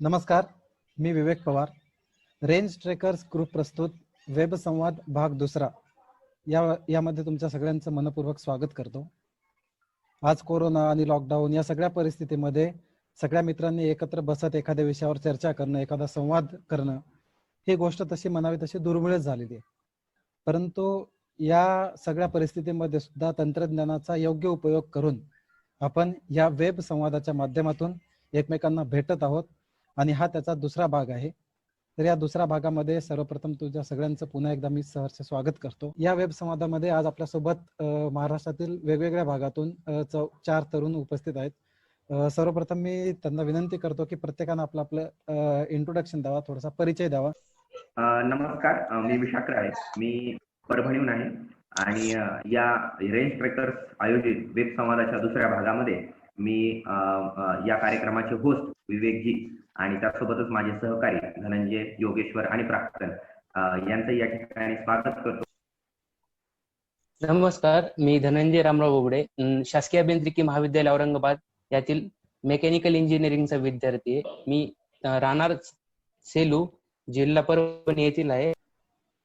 नमस्कार, मी विवेक Pawar. Range trekkers group प्रस्तुत web संवाद भाग दुसरा यामध्ये तुमच्या सगळ्यांचं मनपूर्वक स्वागत करतो. आज कोरोना आणि लॉकडाऊन या सगळ्या परिस्थितीमध्ये सगळ्या मित्रांनी एकत्र बसत एखाद्या विषयावर चर्चा करणं, एखादा संवाद करणं, ही गोष्ट तशी म्हणावी तशी दुर्मिळच झालेली आहे. परंतु या सगळ्या परिस्थितीमध्ये सुद्धा तंत्रज्ञानाचा योग्य उपयोग करून आपण या वेब संवादाच्या माध्यमातून एकमेकांना भेटत आहोत आणि हा त्याचा दुसरा भाग आहे. तर या दुसऱ्या भागामध्ये सर्वप्रथम तुझ्या सगळ्यांचं पुन्हा एकदा मी सहर्ष स्वागत करतो. या वेब संवादामध्ये आज आपल्यासोबत महाराष्ट्रातील वेगवेगळ्या भागातून 4 तरुण उपस्थित आहेत. सर्वप्रथम मी त्यांना विनंती करतो की प्रत्येकानं आपलं इंट्रोडक्शन द्यावा, थोडासा परिचय द्यावा. नमस्कार, मी विशाख आहे. मी परभणीहून आहे आणि या रेंज ट्रेकर्स आयोजित वेब संवादाच्या दुसऱ्या भागामध्ये मी या कार्यक्रमाचे होस्ट विवेकजी आणि त्यासोबतच माझे सहकारी धनंजय, योगेश्वर आणि प्राक्तन यांचं या ठिकाणी स्वागत करतो. नमस्कार, मी धनंजय रामराव बोबडे, शासकीय अभियांत्रिकी महाविद्यालय औरंगाबाद यातील मेकॅनिकल इंजिनिअरिंगचा विद्यार्थी आहे. मी राहणार सेलू, जिल्हा परभणी येथील आहे.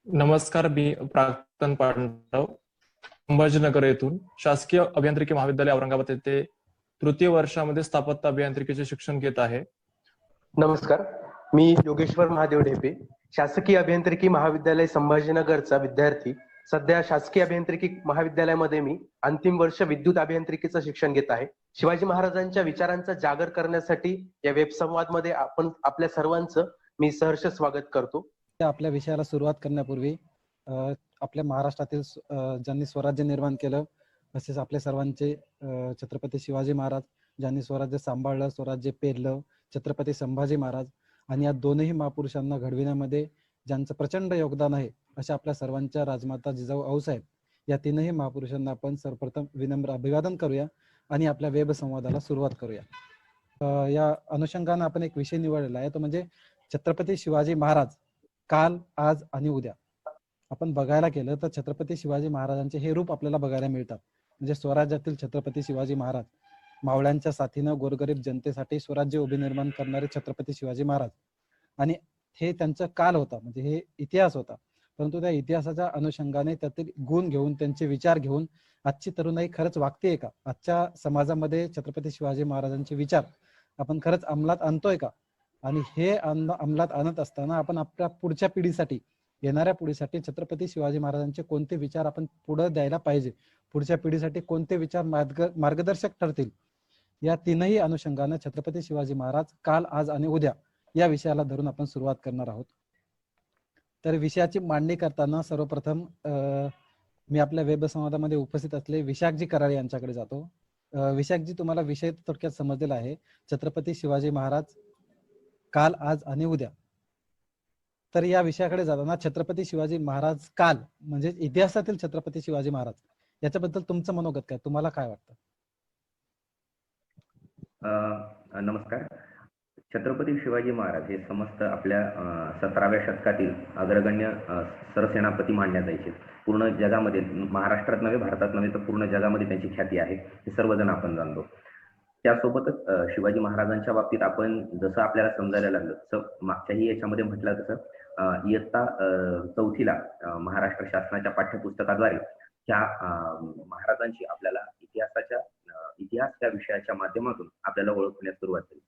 नमस्कार, मी प्राक्तन पांडव, संभाजीनगर येथून शासकीय अभियांत्रिकी महाविद्यालय औरंगाबाद येथे तृतीय वर्षामध्ये स्थापत्य अभियांत्रिकीचे शिक्षण घेत आहे. नमस्कार, मी योगेश्वर महादेव ढेपे, शासकीय अभियांत्रिकी महाविद्यालय संभाजीनगरचा विद्यार्थी. सध्या शासकीय अभियांत्रिकी महाविद्यालयामध्ये मी अंतिम वर्ष विद्युत अभियांत्रिकीचं शिक्षण घेत आहे. शिवाजी महाराजांच्या विचारांचा जागर करण्यासाठी या वेब संवादमध्ये आपण आपल्या सर्वांचं मी सहर्ष स्वागत करतो. आपल्या विषयाला सुरुवात करण्यापूर्वी आपल्या महाराष्ट्रातील ज्यांनी स्वराज्य निर्माण केलं, तसेच आपल्या सर्वांचे छत्रपती शिवाजी महाराज, ज्यांनी स्वराज्य सांभाळलं, स्वराज्य पेरलं, छत्रपती संभाजी महाराज, आणि या दोनही महापुरुषांना घडविण्यामध्ये ज्यांचं प्रचंड योगदान आहे अशा आपल्या सर्वांच्या राजमाता जिजाऊ आऊसाहेब, या तीनही महापुरुषांना आपण सर्वप्रथम विनम्र अभिवादन करूया आणि आपल्या वेब संवादाला सुरुवात करूया. या अनुषंगाने आपण एक विषय निवडलेला आहे, तो म्हणजे छत्रपती शिवाजी महाराज काल, आज आणि उद्या. आपण बघायला गेलं तर छत्रपती शिवाजी महाराजांचे हे रूप आपल्याला बघायला मिळतात. म्हणजे स्वराज्यातील छत्रपती शिवाजी महाराज, मावळ्यांच्या साथीनं गोरगरीब जनतेसाठी स्वराज्य उभे निर्माण करणारे छत्रपती शिवाजी महाराज, आणि हे त्यांचा काल होता, म्हणजे हे इतिहास होता. परंतु त्या इतिहासाच्या अनुषंगाने त्यातील गुण घेऊन, त्यांचे विचार घेऊन आजची तरुणाई खरंच वागतेय का? आजच्या समाजामध्ये छत्रपती शिवाजी महाराजांचे विचार आपण खरंच अंमलात आणतोय का? आणि हे अंमलात आणत असताना आपण आपल्या पुढच्या पिढीसाठी, येणाऱ्या पिढीसाठी छत्रपती शिवाजी महाराजांचे कोणते विचार आपण पुढे द्यायला पाहिजे, पुढच्या पिढीसाठी कोणते विचार मार्गदर्शक ठरतील, या तीनही अनुषंगाने छत्रपती शिवाजी महाराज काल, आज आणि उद्या या विषयाला धरून आपण सुरुवात करणार आहोत. तर विषयाची मांडणी करताना सर्वप्रथम मी आपल्या वेब संवादामध्ये उपस्थित असले विशाखजी कराळे यांच्याकडे जातो. विशाखजी, तुम्हाला विषय थोडक्यात समजलेला आहे, छत्रपती शिवाजी महाराज काल, आज आणि उद्या. तर या विषयाकडे जाताना छत्रपती शिवाजी महाराज काल म्हणजे इतिहासातील छत्रपती शिवाजी महाराज, याच्याबद्दल तुमचं मनोगत काय? तुम्हाला काय वाटतं? नमस्कार. छत्रपती शिवाजी महाराज हे समस्त आपल्या 17व्या शतकातील अग्रगण्य सरसेनापती मानण्यात यायचे. पूर्ण जगामध्ये, महाराष्ट्रात नव्हे, भारतात नव्हे, तर पूर्ण जगामध्ये त्यांची ख्याती आहे, हे सर्वजण आपण जाणतो. त्यासोबतच शिवाजी महाराजांच्या बाबतीत आपण जसं आपल्याला समजायला लागलं तसं मागच्याही याच्यामध्ये म्हटलं तसं इयत्ता 4थीला महाराष्ट्र शासनाच्या पाठ्यपुस्तकाद्वारे त्या महाराजांची आपल्याला इतिहास त्या विषयाच्या माध्यमातून आपल्याला ओळखण्यास सुरुवात झाली.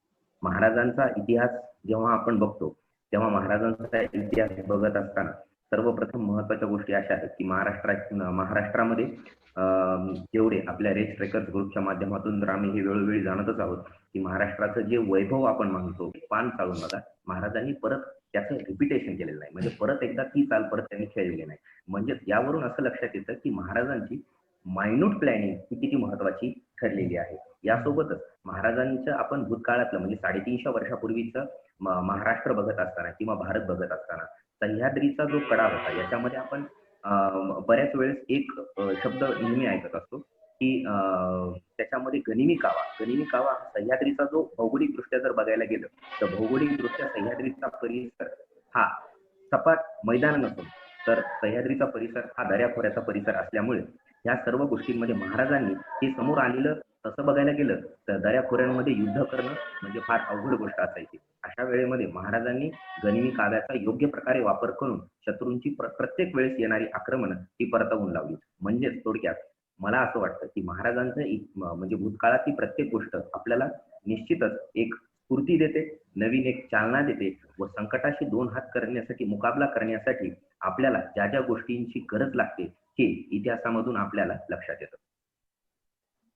महाराजांचा इतिहास जेव्हा आपण बघतो तेव्हा महाराजांचा इतिहास बघत असताना सर्वप्रथम महत्वाच्या गोष्टी अशा आहेत की महाराष्ट्रामध्ये जेवढे आपल्या रेंज ट्रेकर्स ग्रुपच्या माध्यमातून आम्ही हे वेळोवेळी जाणतच आहोत की महाराष्ट्राचं जे वैभव आपण मानतो, पान चालून बघा, महाराजांनी परत त्याचं रिपिटेशन केलेलं नाही, म्हणजे परत एकदा ती चाल परत त्यांनी खेळलेली नाही. म्हणजे यावरून असं लक्षात येतं की महाराजांची मायन्यूट प्लॅनिंग ही किती महत्वाची ठरलेली आहे. यासोबतच महाराजांच्या आपण भूतकाळातलं म्हणजे 350 वर्षापूर्वीचं महाराष्ट्र बघत असताना किंवा भारत बघत असताना सह्याद्रीचा जो कडा होता, याच्यामध्ये आपण बऱ्याच वेळेस एक शब्द नेहमी ऐकत असतो की त्याच्यामध्ये गनिमी कावा सह्याद्रीचा जो भौगोलिकदृष्ट्या जर बघायला गेलं तर भौगोलिकदृष्ट्या सह्याद्रीचा परिसर हा सपाट मैदान नसून तर सह्याद्रीचा परिसर हा दऱ्याखोऱ्याचा परिसर असल्यामुळे या सर्व गोष्टींमध्ये महाराजांनी हे समोर आलेलं, तसं बघायला गेलं तर दऱ्याखोऱ्यांमध्ये युद्ध करणं म्हणजे फार अवघड गोष्ट असायची. अशा अशा वेळेमध्ये महाराजांनी गनिमी काव्याचा योग्य प्रकारे वापर करून शत्रूंची प्रत्येक वेळेस येणारी आक्रमण ही परतवून लावली. म्हणजेच थोडक्यात मला असं वाटतं की महाराजांचं म्हणजे भूतकाळातली प्रत्येक गोष्ट आपल्याला निश्चितच एक स्फूर्ती देते, नवीन एक चालना देते व संकटाशी दोन हात करण्यासाठी, मुकाबला करण्यासाठी आपल्याला ज्या ज्या गोष्टींची गरज लागते हे इतिहासामधून आपल्याला लक्षात येतं.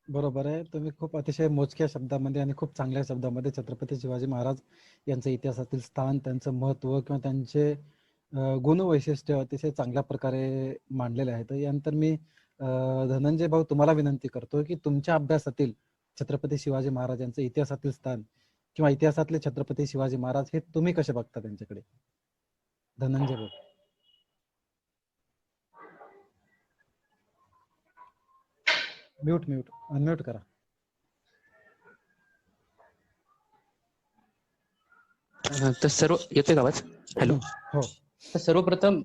बरोबर आहे. तुम्ही खूप अतिशय मोजक्या शब्दामध्ये आणि खूप चांगल्या शब्दामध्ये छत्रपती शिवाजी महाराज यांचं इतिहासातील स्थान, त्यांचं महत्त्व किंवा त्यांचे गुणवैशिष्ट्य अतिशय चांगल्या प्रकारे मांडलेले आहेत. यानंतर मी धनंजय भाऊ तुम्हाला विनंती करतो की तुमच्या अभ्यासातील छत्रपती शिवाजी महाराज यांचं इतिहासातील स्थान किंवा इतिहासातले छत्रपती शिवाजी महाराज हे तुम्ही कसे बघता त्यांच्याकडे? धनंजय भाऊ. म्यूट अनम्यूट करा. तर सर्व येतोय का आवाज? हॅलो. हो. तर सर्वप्रथम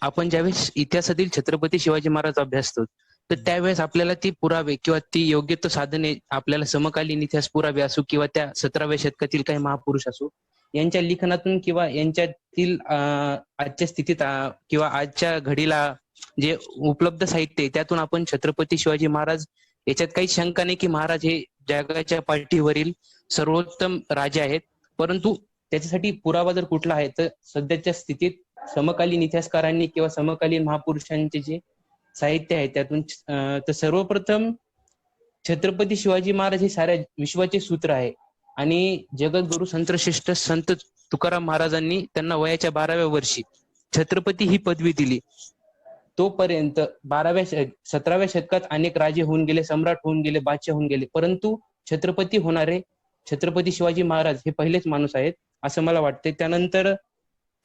आपण ज्यावेळेस इतिहासातील छत्रपती शिवाजी महाराज अभ्यासतो तर त्यावेळेस आपल्याला ती पुरावे किंवा ती योग्य तो साधने आपल्याला समकालीन इतिहास पुरावे असो किंवा त्या 17व्या शतकातील काही महापुरुष असो यांच्या लिखाणातून किंवा यांच्यातील आजच्या स्थितीत किंवा आजच्या घडीला जे उपलब्ध साहित्य आहे त्यातून आपण छत्रपती शिवाजी महाराज याच्यात काही शंका नाही की महाराज हे जगाच्या पाठीवरील सर्वोत्तम राजे आहेत. परंतु त्याच्यासाठी पुरावा जर कुठला आहे तर सध्याच्या स्थितीत समकालीन इतिहासकारांनी किंवा समकालीन महापुरुषांचे जे साहित्य आहे त्यातून तर सर्वप्रथम छत्रपती शिवाजी महाराज हे साऱ्या विश्वाचे सूत्र आहे आणि जगद्गुरु संतश्रेष्ठ संत तुकाराम महाराजांनी त्यांना वयाच्या 12व्या वर्षी छत्रपती ही पदवी दिली. तोपर्यंत 17व्या शतकात अनेक राजे होऊन गेले, सम्राट होऊन गेले, बादशाह होऊन गेले, परंतु छत्रपती होणारे छत्रपती शिवाजी महाराज हे पहिलेच माणूस आहेत असं मला वाटते. त्यानंतर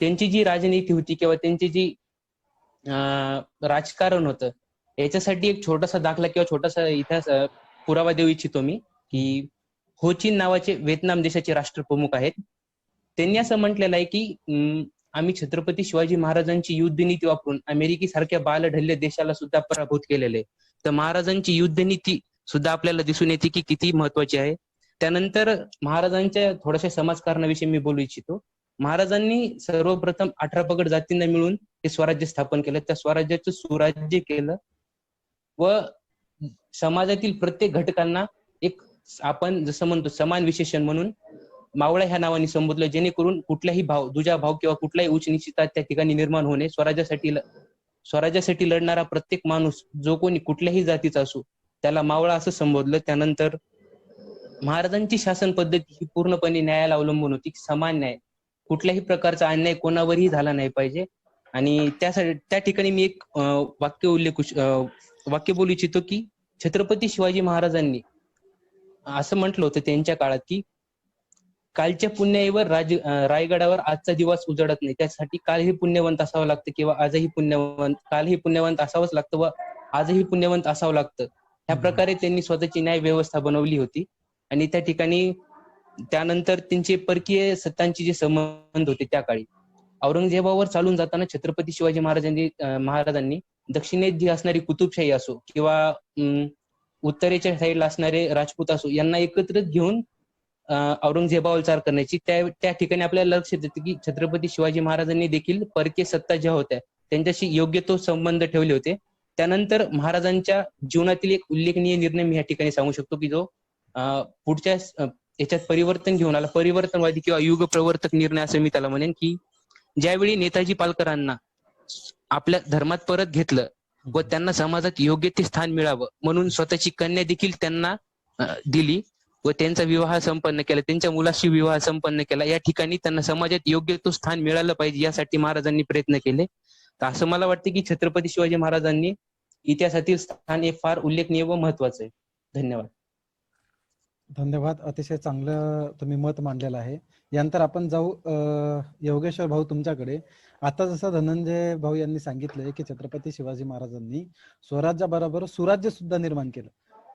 त्यांची जी राजनीती होती किंवा त्यांची जी राजकारण होतं याच्यासाठी एक छोटासा दाखला किंवा छोटासा इतिहास पुरावा देऊ इच्छितो मी की होचिन नावाचे व्हिएतनाम देशाचे राष्ट्रप्रमुख आहेत. त्यांनी असं म्हटलेलं आहे की आम्ही छत्रपती शिवाजी महाराजांची युद्धनीती वापरून अमेरिकी सारख्या बालढल्य देशाला सुद्धा पराभूत केलेले आहे. तर महाराजांची युद्धनीती सुद्धा आपल्याला दिसून येते की किती महत्वाची आहे. त्यानंतर महाराजांच्या थोड्याशा समाजकारणाविषयी मी बोलू इच्छितो. महाराजांनी सर्वप्रथम 18 पगड जातींना मिळून ते स्वराज्य स्थापन केलं, त्या स्वराज्याचं सुराज्य केलं व समाजातील प्रत्येक घटकांना एक आपण जसं म्हणतो समान विशेषण म्हणून मावळा ह्या नावाने संबोधलं, जेणेकरून कुठलाही भाव, दुजाभाव किंवा कुठलाही उच्च निश्चितात त्या ठिकाणी निर्माण होणे, स्वराज्यासाठी लढणारा प्रत्येक माणूस जो कोणी कुठल्याही जातीचा असो त्याला मावळा असं संबोधलं. त्यानंतर महाराजांची शासन पद्धती ही पूर्णपणे न्यायाला अवलंबून होती, समान न्याय, कुठल्याही प्रकारचा अन्याय कोणावरही झाला नाही पाहिजे. आणि त्यासाठी त्या ठिकाणी मी एक वाक्य बोलू इच्छितो की छत्रपती शिवाजी महाराजांनी असं म्हटलं होतं त्यांच्या काळात की कालच्या पुण्याईवर रायगडावर आजचा दिवस उजळत नाही, त्यासाठी कालही पुण्यवंत असावं लागतं किंवा कालही पुण्यवंत असावंच लागतं व आजही पुण्यवंत असावं लागतं. ह्या प्रकारे त्यांनी स्वतःची न्याय व्यवस्था बनवली होती. आणि त्या ठिकाणी त्यानंतर त्यांचे परकीय सत्तांचे जे संबंध होते त्या काळी औरंगजेबावर चालून जाताना छत्रपती शिवाजी महाराजांनी दक्षिणेत जी असणारी कुतुबशाही असो किंवा उत्तरेच्या साईडला असणारे राजपूत असो यांना एकत्रित घेऊन औरंगजेबावर चाल करण्याची त्या ठिकाणी आपल्याला लक्षात येतं की छत्रपती शिवाजी महाराजांनी देखील परकीय सत्ता ज्या होत्या त्यांच्याशी योग्य तो संबंध ठेवले होते. त्यानंतर महाराजांच्या जीवनातील एक उल्लेखनीय निर्णय मी या ठिकाणी सांगू शकतो की जो पुढच्या याच्यात परिवर्तन घेऊन आला, परिवर्तनवादी किंवा युग प्रवर्तक निर्णय असं मी त्याला म्हणेन की ज्यावेळी नेताजी पालकरांना आपल्या धर्मात परत घेतलं व त्यांना समाजात योग्य ते स्थान मिळावं म्हणून स्वतःची कन्या देखील त्यांना दिली व त्यांचा विवाह संपन्न केला, त्यांच्या मुलाशी विवाह संपन्न केला. या ठिकाणी त्यांना समाजात योग्य तो स्थान मिळालं पाहिजे यासाठी महाराजांनी प्रयत्न केले. तर असं मला वाटतं की छत्रपती शिवाजी महाराजांनी इतिहासातील स्थान हे फार उल्लेखनीय व महत्वाचं आहे. धन्यवाद. धन्यवाद. अतिशय चांगलं तुम्ही मत मांडलेलं आहे. यानंतर आपण जाऊ योगेश्वर भाऊ तुमच्याकडे. आता जसं धनंजय भाऊ यांनी सांगितलंय की छत्रपती शिवाजी महाराजांनी स्वराज्याबरोबर सुराज्य सुद्धा निर्माण केलं,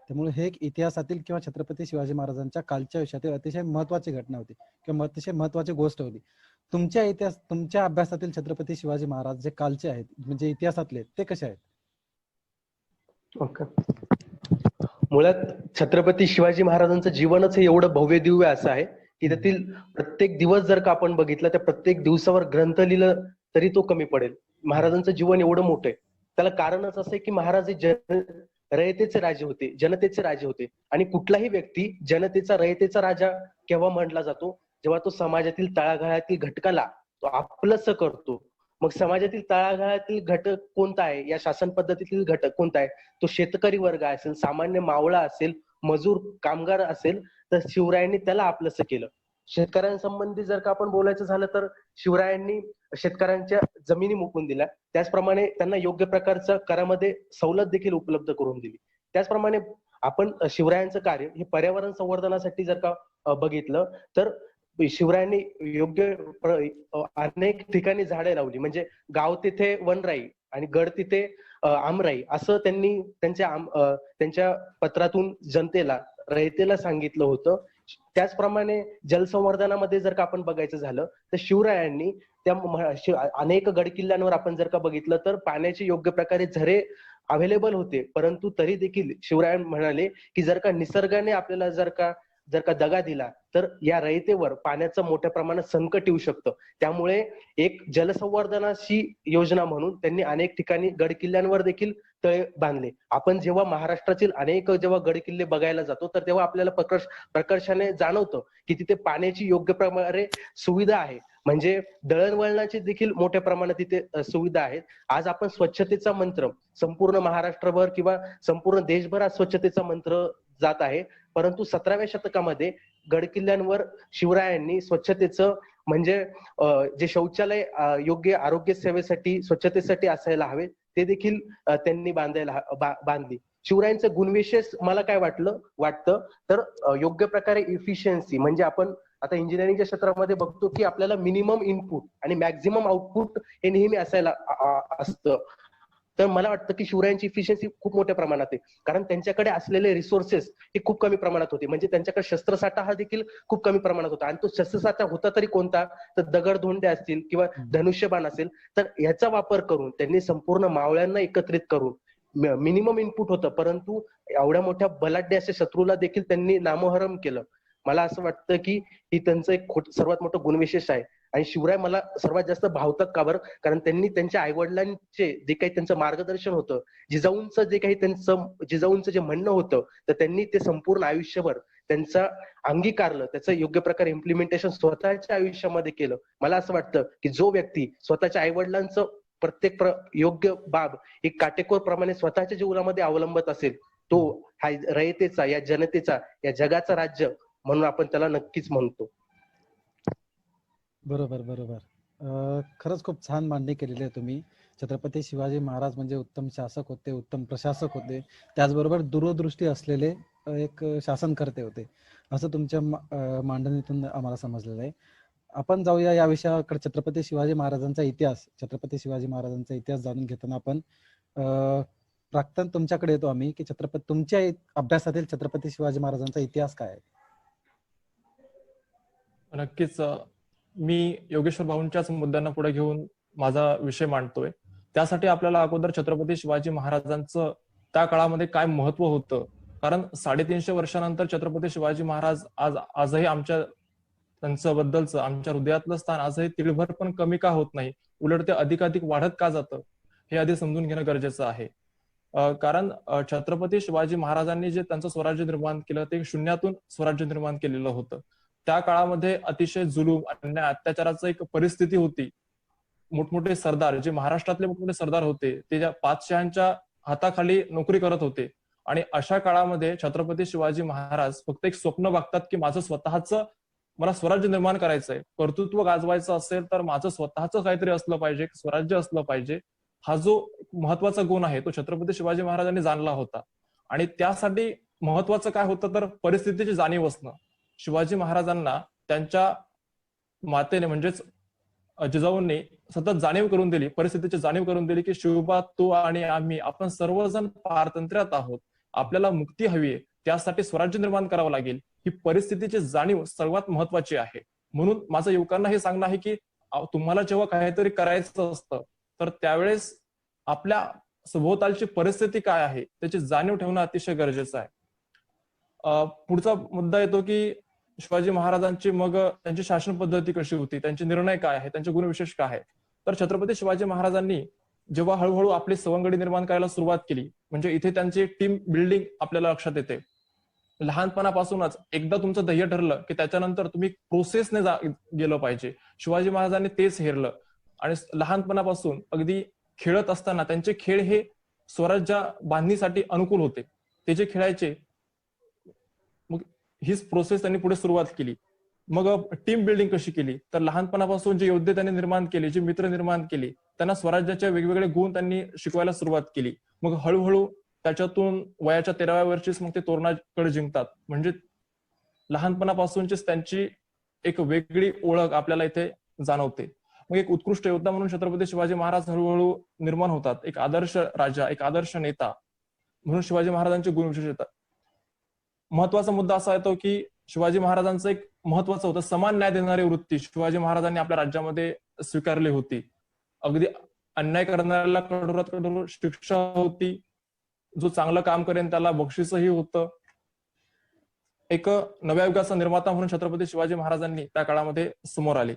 त्यामुळे हे एक इतिहासातील किंवा छत्रपती शिवाजी महाराजांच्या कालच्या आयुष्यातील अतिशय महत्वाची घटना होती किंवा अतिशय महत्वाची गोष्ट होती. तुमच्या अभ्यासातील छत्रपती शिवाजी महाराज जे कालचे आहेत म्हणजे इतिहासातले ते कसे आहेत? ओके. मुळात छत्रपती शिवाजी महाराजांचं जीवनच हे एवढं भव्य दिव्य असं आहे की त्यातील प्रत्येक दिवस जर का आपण बघितला त्या प्रत्येक दिवसावर ग्रंथ लिहिलं तरी तो कमी पडेल. महाराजांचं जीवन एवढं मोठं आहे. त्याला कारणच असं आहे की महाराज हे रयतेचे राजे होते, जनतेचे राजे होते. आणि कुठलाही व्यक्ती जनतेचा रयतेचा राजा केव्हा म्हटला जातो, जेव्हा तो समाजातील तळागाळातील घटकाला तो आपलंसं करतो. मग समाजातील तळागाळातील घटक कोणता आहे, या शासन पद्धतीतील घटक कोणता आहे, तो शेतकरी वर्ग असेल, सामान्य मावळा असेल, मजूर कामगार असेल, तर शिवरायांनी त्याला आपलंसं केलं. शेतकऱ्यांसंबंधी जर का आपण बोलायचं झालं तर शिवरायांनी शेतकऱ्यांच्या जमिनी मोकून दिल्या. त्याचप्रमाणे त्यांना योग्य प्रकारचं करामध्ये सवलत देखील उपलब्ध करून दिली. त्याचप्रमाणे आपण शिवरायांचं कार्य हे पर्यावरण संवर्धनासाठी जर का बघितलं तर शिवरायांनी योग्य अनेक ठिकाणी झाडे लावली. म्हणजे गाव तिथे वनराई आणि गड तिथे आमराई असं त्यांनी त्यांच्या पत्रातून जनतेला रयतेला सांगितलं होतं. त्याचप्रमाणे जलसंवर्धनामध्ये जर का आपण बघायचं झालं तर शिवरायांनी त्या अनेक गडकिल्ल्यांवर आपण जर का बघितलं तर पाण्याचे योग्य प्रकारे झरे अवेलेबल होते, परंतु तरी देखील शिवराय म्हणाले की जर का निसर्गाने आपल्याला जर का दगा दिला तर या रयतेवर पाण्याचं मोठ्या प्रमाणात संकट येऊ शकतं. त्यामुळे एक जलसंवर्धनाची योजना म्हणून त्यांनी अनेक ठिकाणी गडकिल्ल्यांवर देखील तळे बांधले. आपण जेव्हा महाराष्ट्रातील अनेक जेव्हा गडकिल्ले बघायला जातो तर तेव्हा आपल्याला प्रकर्षाने जाणवतं की तिथे पाण्याची योग्य प्रकारे सुविधा आहे. म्हणजे दळणवळणाची देखील मोठ्या प्रमाणात तिथे सुविधा आहेत. आज आपण स्वच्छतेचा मंत्र संपूर्ण महाराष्ट्रभर किंवा संपूर्ण देशभरात स्वच्छतेचा मंत्र जात आहे, परंतु 17व्या शतकामध्ये गडकिल्ल्यांवर शिवरायांनी स्वच्छतेचं म्हणजे जे शौचालय योग्य आरोग्य सेवेसाठी स्वच्छतेसाठी असायला हवे ते देखील त्यांनी बांधली. शिवरायांचं गुणविशेष मला काय वाटतं तर योग्य प्रकारे इफिशियन्सी म्हणजे आपण आता इंजिनिअरिंगच्या क्षेत्रामध्ये बघतो की आपल्याला मिनिमम इनपुट आणि मॅक्झिमम आउटपुट हे नेहमी असायला असतं. तर मला वाटतं की शिवरायांची इफिशियन्सी खूप मोठ्या प्रमाणात आहे, कारण त्यांच्याकडे असलेले रिसोर्सेस हे खूप कमी प्रमाणात होते. म्हणजे त्यांच्याकडे शस्त्रसाठा हा देखील खूप कमी प्रमाणात होता. आणि तो शस्त्रसाठा होता तरी कोणता, तर दगडधोंडे असतील किंवा धनुष्यबाण असेल, तर याचा वापर करून त्यांनी संपूर्ण मावळ्यांना एकत्रित करून मिनिमम इनपुट होतं, परंतु एवढ्या मोठ्या बलाढ्य अशा शत्रूला देखील त्यांनी नामोहरम केलं. मला असं वाटतं की ही त्यांचं एक सर्वात मोठं गुणविशेष आहे. आणि शिवराय मला सर्वात जास्त भावतात का बरं, कारण त्यांनी त्यांच्या आईवडिलांचे जे काही त्यांचं मार्गदर्शन होतं, जिजाऊंचं जे काही जिजाऊंचं जे म्हणणं होतं, तर त्यांनी ते संपूर्ण आयुष्यभर त्यांचं अंगीकारलं, त्याचं योग्य प्रकारे इम्प्लिमेंटेशन स्वतःच्या आयुष्यामध्ये केलं. मला असं वाटतं की जो व्यक्ती स्वतःच्या आईवडिलांचं प्रत्येक योग्य बाब एक काटेकोरप्रमाणे स्वतःच्या जीवनामध्ये अवलंबत असेल, तो हा रयतेचा, या जनतेचा, या जगाचा राज्य म्हणून आपण त्याला नक्कीच म्हणतो. बरोबर. खरंच खूप छान मांडणी केलेली आहे तुम्ही. छत्रपती शिवाजी महाराज म्हणजे उत्तम शासक होते, उत्तम प्रशासक होते, त्याचबरोबर दूरदृष्टी असलेले एक शासनकर्ते होते, असं तुमच्या मांडणीतून आम्हाला समजलेलं आहे. आपण जाऊया या विषयाकडे. छत्रपती शिवाजी महाराजांचा इतिहास जाणून घेताना आपण प्राक्तन तुमच्याकडे येतो आम्ही की तुमच्या अभ्यासातील छत्रपती शिवाजी महाराजांचा इतिहास काय आहे? नक्कीच. मी योगेश्वर भाऊंच्याच मुद्द्यांना पुढे घेऊन माझा विषय मांडतोय. त्यासाठी आपल्याला अगोदर छत्रपती शिवाजी महाराजांचं त्या काळामध्ये काय महत्व होतं, कारण 350 वर्षानंतर छत्रपती शिवाजी महाराज आजही त्यांचं बद्दलचं आमच्या हृदयातलं स्थान आजही तिळभर पण कमी का होत नाही, उलट ते अधिकाधिक वाढत का जातं, हे आधी समजून घेणं गरजेचं आहे. कारण छत्रपती शिवाजी महाराजांनी जे त्यांचं स्वराज्य निर्माण केलं ते शून्यातून स्वराज्य निर्माण केलेलं होतं. त्या काळामध्ये अतिशय जुलूम, अन्याय, अत्याचाराचं एक परिस्थिती होती. मोठमोठे सरदार, जे महाराष्ट्रातले मोठमोठे सरदार होते, ते ज्या पातशहांच्या हाताखाली नोकरी करत होते. आणि अशा काळामध्ये छत्रपती शिवाजी महाराज फक्त एक स्वप्न बघतात की माझं स्वतःचं मला स्वराज्य निर्माण करायचंय, कर्तृत्व गाजवायचं असेल तर माझं स्वतःचं काहीतरी असलं पाहिजे, स्वराज्य असलं पाहिजे. हा जो महत्वाचा गुण आहे तो छत्रपती शिवाजी महाराजांनी जाणला होता. आणि त्यासाठी महत्वाचं काय होतं तर परिस्थितीची जाणीव असणं. शिवाजी महाराजांना त्यांच्या मातेने म्हणजेच जिजाऊंनी सतत जाणीव करून दिली, परिस्थितीची जाणीव करून दिली की शिवबा, तू आणि आम्ही, आपण सर्वजण पारतंत्र्यात आहोत, आपल्याला मुक्ती हवी आहे, त्यासाठी स्वराज्य निर्माण करावं लागेल. ही परिस्थितीची जाणीव सर्वात महत्वाची आहे. म्हणून माझं युवकांना हे सांगणं आहे की तुम्हाला जेव्हा काहीतरी करायचं असतं तर त्यावेळेस आपल्या सभोवतालची परिस्थिती काय आहे त्याची जाणीव ठेवणं अतिशय गरजेचं आहे. पुढचा मुद्दा येतो की शिवाजी महाराजांची मग त्यांची शासन पद्धती कशी होती, त्यांचे निर्णय काय आहे, त्यांचे गुणविशेष काय आहे. तर छत्रपती शिवाजी महाराजांनी जेव्हा हळूहळू आपली सवंगडी निर्माण करायला सुरुवात केली, म्हणजे इथे त्यांची टीम बिल्डिंग आपल्याला लक्षात येते. लहानपणापासूनच एकदा तुमचं ध्येय ठरलं की त्याच्यानंतर तुम्ही प्रोसेसने गेलं पाहिजे. शिवाजी महाराजांनी तेच हेरलं आणि लहानपणापासून अगदी खेळत असताना त्यांचे खेळ हे स्वराज्य बांधणीसाठी अनुकूल होते. ते जे खेळायचे, मग हीच प्रोसेस त्यांनी पुढे सुरुवात केली. मग टीम बिल्डिंग कशी केली, तर लहानपणापासून जे योद्धे त्यांनी निर्माण केले, जे मित्र निर्माण केले, त्यांना स्वराज्याचे वेगवेगळे गुण त्यांनी शिकवायला सुरुवात केली. मग हळूहळू त्याच्यातून वयाच्या 13व्या वर्षीच मग ते तोरणाकडे जिंकतात. म्हणजे लहानपणापासूनचीच त्यांची एक वेगळी ओळख आपल्याला इथे जाणवते. मग एक उत्कृष्ट योद्धा म्हणून छत्रपती शिवाजी महाराज हळूहळू निर्माण होतात. एक आदर्श राजा, एक आदर्श नेता म्हणून शिवाजी महाराजांचे गुणविशेष येतात. महत्वाचा मुद्दा असा येतो की शिवाजी महाराजांचं एक महत्वाचं होतं समान न्याय देणारी वृत्ती शिवाजी महाराजांनी आपल्या राज्यामध्ये स्वीकारली होती. अगदी अन्याय करणाऱ्याला कठोरात कठोर शिक्षा होती. जो चांगलं काम करेन त्याला बक्षीसही होतं. एक नव्या युगाचा निर्माता म्हणून छत्रपती शिवाजी महाराजांनी त्या काळामध्ये समोर आले.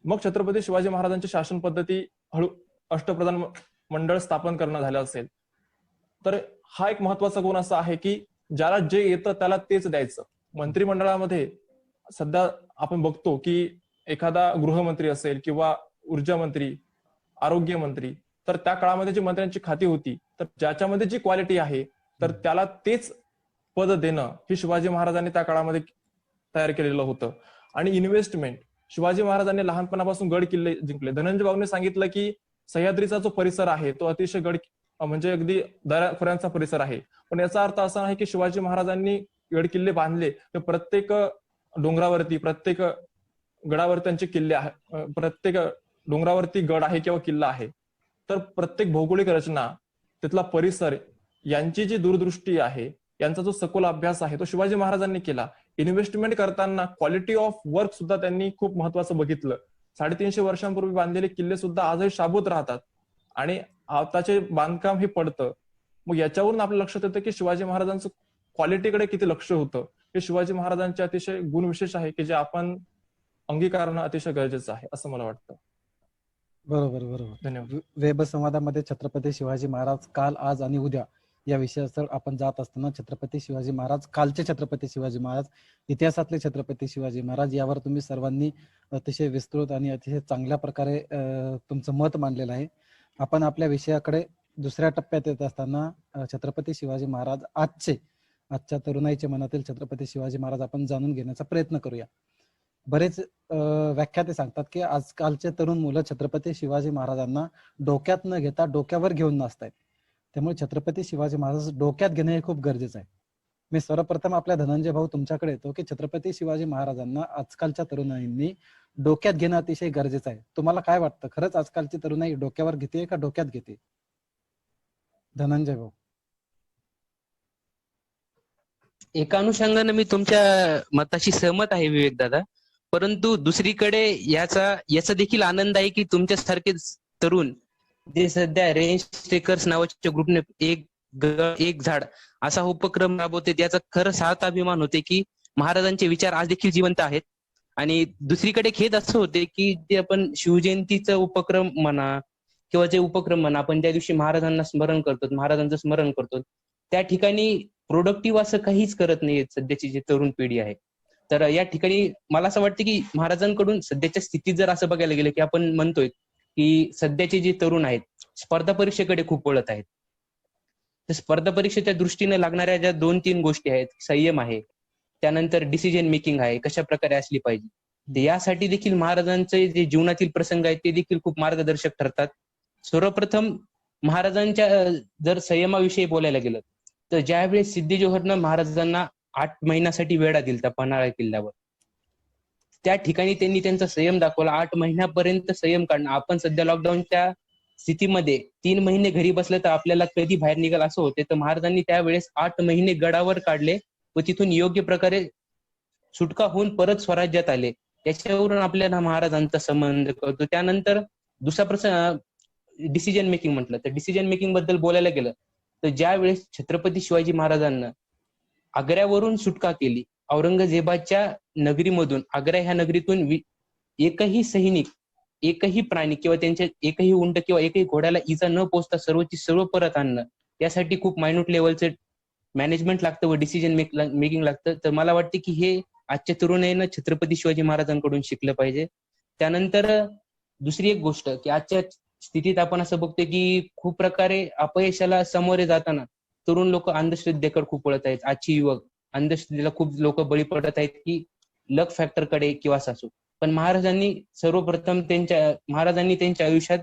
मग छत्रपती शिवाजी महाराजांची शासन पद्धती हळू अष्टप्रधान मंडळ स्थापन करणं झालं असेल. तर हा एक महत्वाचा गुण असा आहे की ज्याला जे येतं त्याला तेच द्यायचं. मंत्रिमंडळामध्ये सध्या आपण बघतो की एखादा गृहमंत्री असेल किंवा ऊर्जा मंत्री, आरोग्य मंत्री, तर त्या काळामध्ये जी मंत्र्यांची खाती होती, तर ज्याच्यामध्ये जी क्वालिटी आहे तर त्याला तेच पद देणं हे शिवाजी महाराजांनी त्या काळामध्ये तयार केलेलं होतं. आणि इन्व्हेस्टमेंट, शिवाजी महाराजांनी लहानपणापासून गड किल्ले जिंकले. धनंजय भाऊने सांगितलं की सह्याद्रीचा जो परिसर आहे तो अतिशय म्हणजे अगदी दऱ्याखोऱ्यांचा परिसर आहे. पण याचा अर्थ असा नाही की शिवाजी महाराजांनी गड किल्ले बांधले तर प्रत्येक डोंगरावरती, प्रत्येक गडावर त्यांचे किल्ले आहे, प्रत्येक डोंगरावरती गड आहे किंवा किल्ला आहे. तर प्रत्येक भौगोलिक रचना, तिथला परिसर यांची जी दूरदृष्टी आहे, यांचा जो सखोल अभ्यास आहे तो शिवाजी महाराजांनी केला. इन्व्हेस्टमेंट करताना क्वालिटी ऑफ वर्क सुद्धा त्यांनी खूप महत्वाचं बघितलं. 350 वर्षांपूर्वी बांधलेले किल्ले सुद्धा आजही शाबूत राहतात आणि आताचे बांधकाम हे पडतं. मग याच्यावरून आपल्या लक्षात येतं की शिवाजी महाराजांचं क्वालिटीकडे किती लक्ष होतं. हे शिवाजी महाराजांचे अतिशय गुणविशेष आहे की जे आपण अंगीकारणं अतिशय गरजेचं आहे असं मला वाटतं. बरोबर बरोबर. धन्यवाद. वेब संवादामध्ये छत्रपती शिवाजी महाराज काल, आज आणि उद्या या विषयावर आपण जात असताना छत्रपती शिवाजी महाराज, कालचे छत्रपती शिवाजी महाराज, इतिहासातले छत्रपती शिवाजी महाराज यावर तुम्ही सर्वांनी अतिशय विस्तृत आणि अतिशय चांगल्या प्रकारे तुमचं मत मांडलेलं आहे. आपण आपल्या विषयाकडे दुसऱ्या टप्प्यात येत असताना छत्रपती शिवाजी महाराज आजच्या तरुणाईच्या मनातील छत्रपती शिवाजी महाराज आपण जाणून घेण्याचा प्रयत्न करूया. बरेच व्याख्याते सांगतात की आजकालचे तरुण मुलं छत्रपती शिवाजी महाराजांना डोक्यात न घेता डोक्यावर घेऊन नाचतायत. त्यामुळे छत्रपती शिवाजी महाराज डोक्यात घेणे हे खूप गरजेचं आहे. मी सर्वप्रथम आपल्या धनंजय भाऊ तुमच्याकडे येतो की छत्रपती शिवाजी महाराजांना आजकालच्या तरुणाईंनी डोक्यात घेणं अतिशय गरजेचं आहे. तुम्हाला काय वाटतं, खरंच आजकालची तरुणाई डोक्यावर घेते का डोक्यात घेते? धनंजय भाऊ. एका अनुषंगाने मी तुमच्या मताशी सहमत आहे विवेक दादा, परंतु दुसरीकडे याचा देखील आनंद आहे की तुमच्यासारखे तरुण जे सध्या रेंज स्टेकर्स नावाच्या ग्रुपने एक झाड असा उपक्रम राबवते, याचा खरं सार्थ अभिमान होते की महाराजांचे विचार आज देखील जिवंत आहेत. आणि दुसरीकडे खेद असं होते की जे आपण शिवजयंतीचा उपक्रम म्हणा किंवा जे उपक्रम म्हणा, आपण त्या दिवशी महाराजांना स्मरण करतो, महाराजांचं स्मरण करतो, त्या ठिकाणी प्रोडक्टिव्ह असं काहीच करत नाही सध्याची जी तरुण पिढी आहे. तर या ठिकाणी मला असं वाटतं की महाराजांकडून सध्याच्या स्थितीत जर असं बघायला गेलं की आपण म्हणतोय की सध्याचे जे तरुण आहेत स्पर्धा परीक्षेकडे खूप वळत आहेत. तर स्पर्धा परीक्षेच्या दृष्टीने लागणाऱ्या ज्या 2-3 गोष्टी आहेत, संयम आहे, त्यानंतर डिसिजन मेकिंग आहे, कशा प्रकारे असली पाहिजे, यासाठी देखील महाराजांचे जे जीवनातील प्रसंग आहेत ते देखील खूप मार्गदर्शक ठरतात. सर्वप्रथम महाराजांच्या जर संयमाविषयी बोलायला गेलं तर ज्यावेळेस सिद्धी जोहरनं महाराजांना 8 महिन्यासाठी वेढा दिलता पन्हाळा किल्ल्यावर, त्या ठिकाणी त्यांनी त्यांचा संयम दाखवला. 8 महिन्यापर्यंत संयम काढणं. आपण सध्या लॉकडाऊनच्या स्थितीमध्ये 3 महिने घरी बसलं तर आपल्याला कधी बाहेर निघाल असं होते, तर महाराजांनी त्यावेळेस 8 महिने गडावर काढले व तिथून योग्य प्रकारे सुटका होऊन परत स्वराज्यात आले. त्याच्यावरून आपल्याला महाराजांचा संबंध कळतो. त्यानंतर दुसरा प्रश्न डिसिजन मेकिंग म्हटलं तर डिसिजन मेकिंग बद्दल बोलायला गेलं तर ज्या वेळेस छत्रपती शिवाजी महाराजांना आग्र्यावरून सुटका केली औरंगजेबाच्या नगरीमधून, आग्रा ह्या नगरीतून एकही सैनिक, एकही प्राणी किंवा त्यांच्या एकही उंट किंवा एकही घोड्याला इजा न पोहोचता सर्वची सर्व परत आणणं, यासाठी खूप मायन्यूट लेवलचं मॅनेजमेंट लागतं व डिसिजन मेकिंग लागतं. तर मला वाटते की हे आजच्या तरुणाईनं छत्रपती शिवाजी महाराजांकडून शिकलं पाहिजे. त्यानंतर दुसरी एक गोष्ट की आजच्या स्थितीत आपण असं बघतोय की खूप प्रकारे अपयशाला सामोरे जाताना तरुण लोक अंधश्रद्धेकडे खूप वळत आहेत. आजची युवक अंधश्रद्धेला खूप लोक बळी पडत आहेत की लक फॅक्टरकडे किंवा सासू. पण महाराजांनी त्यांच्या आयुष्यात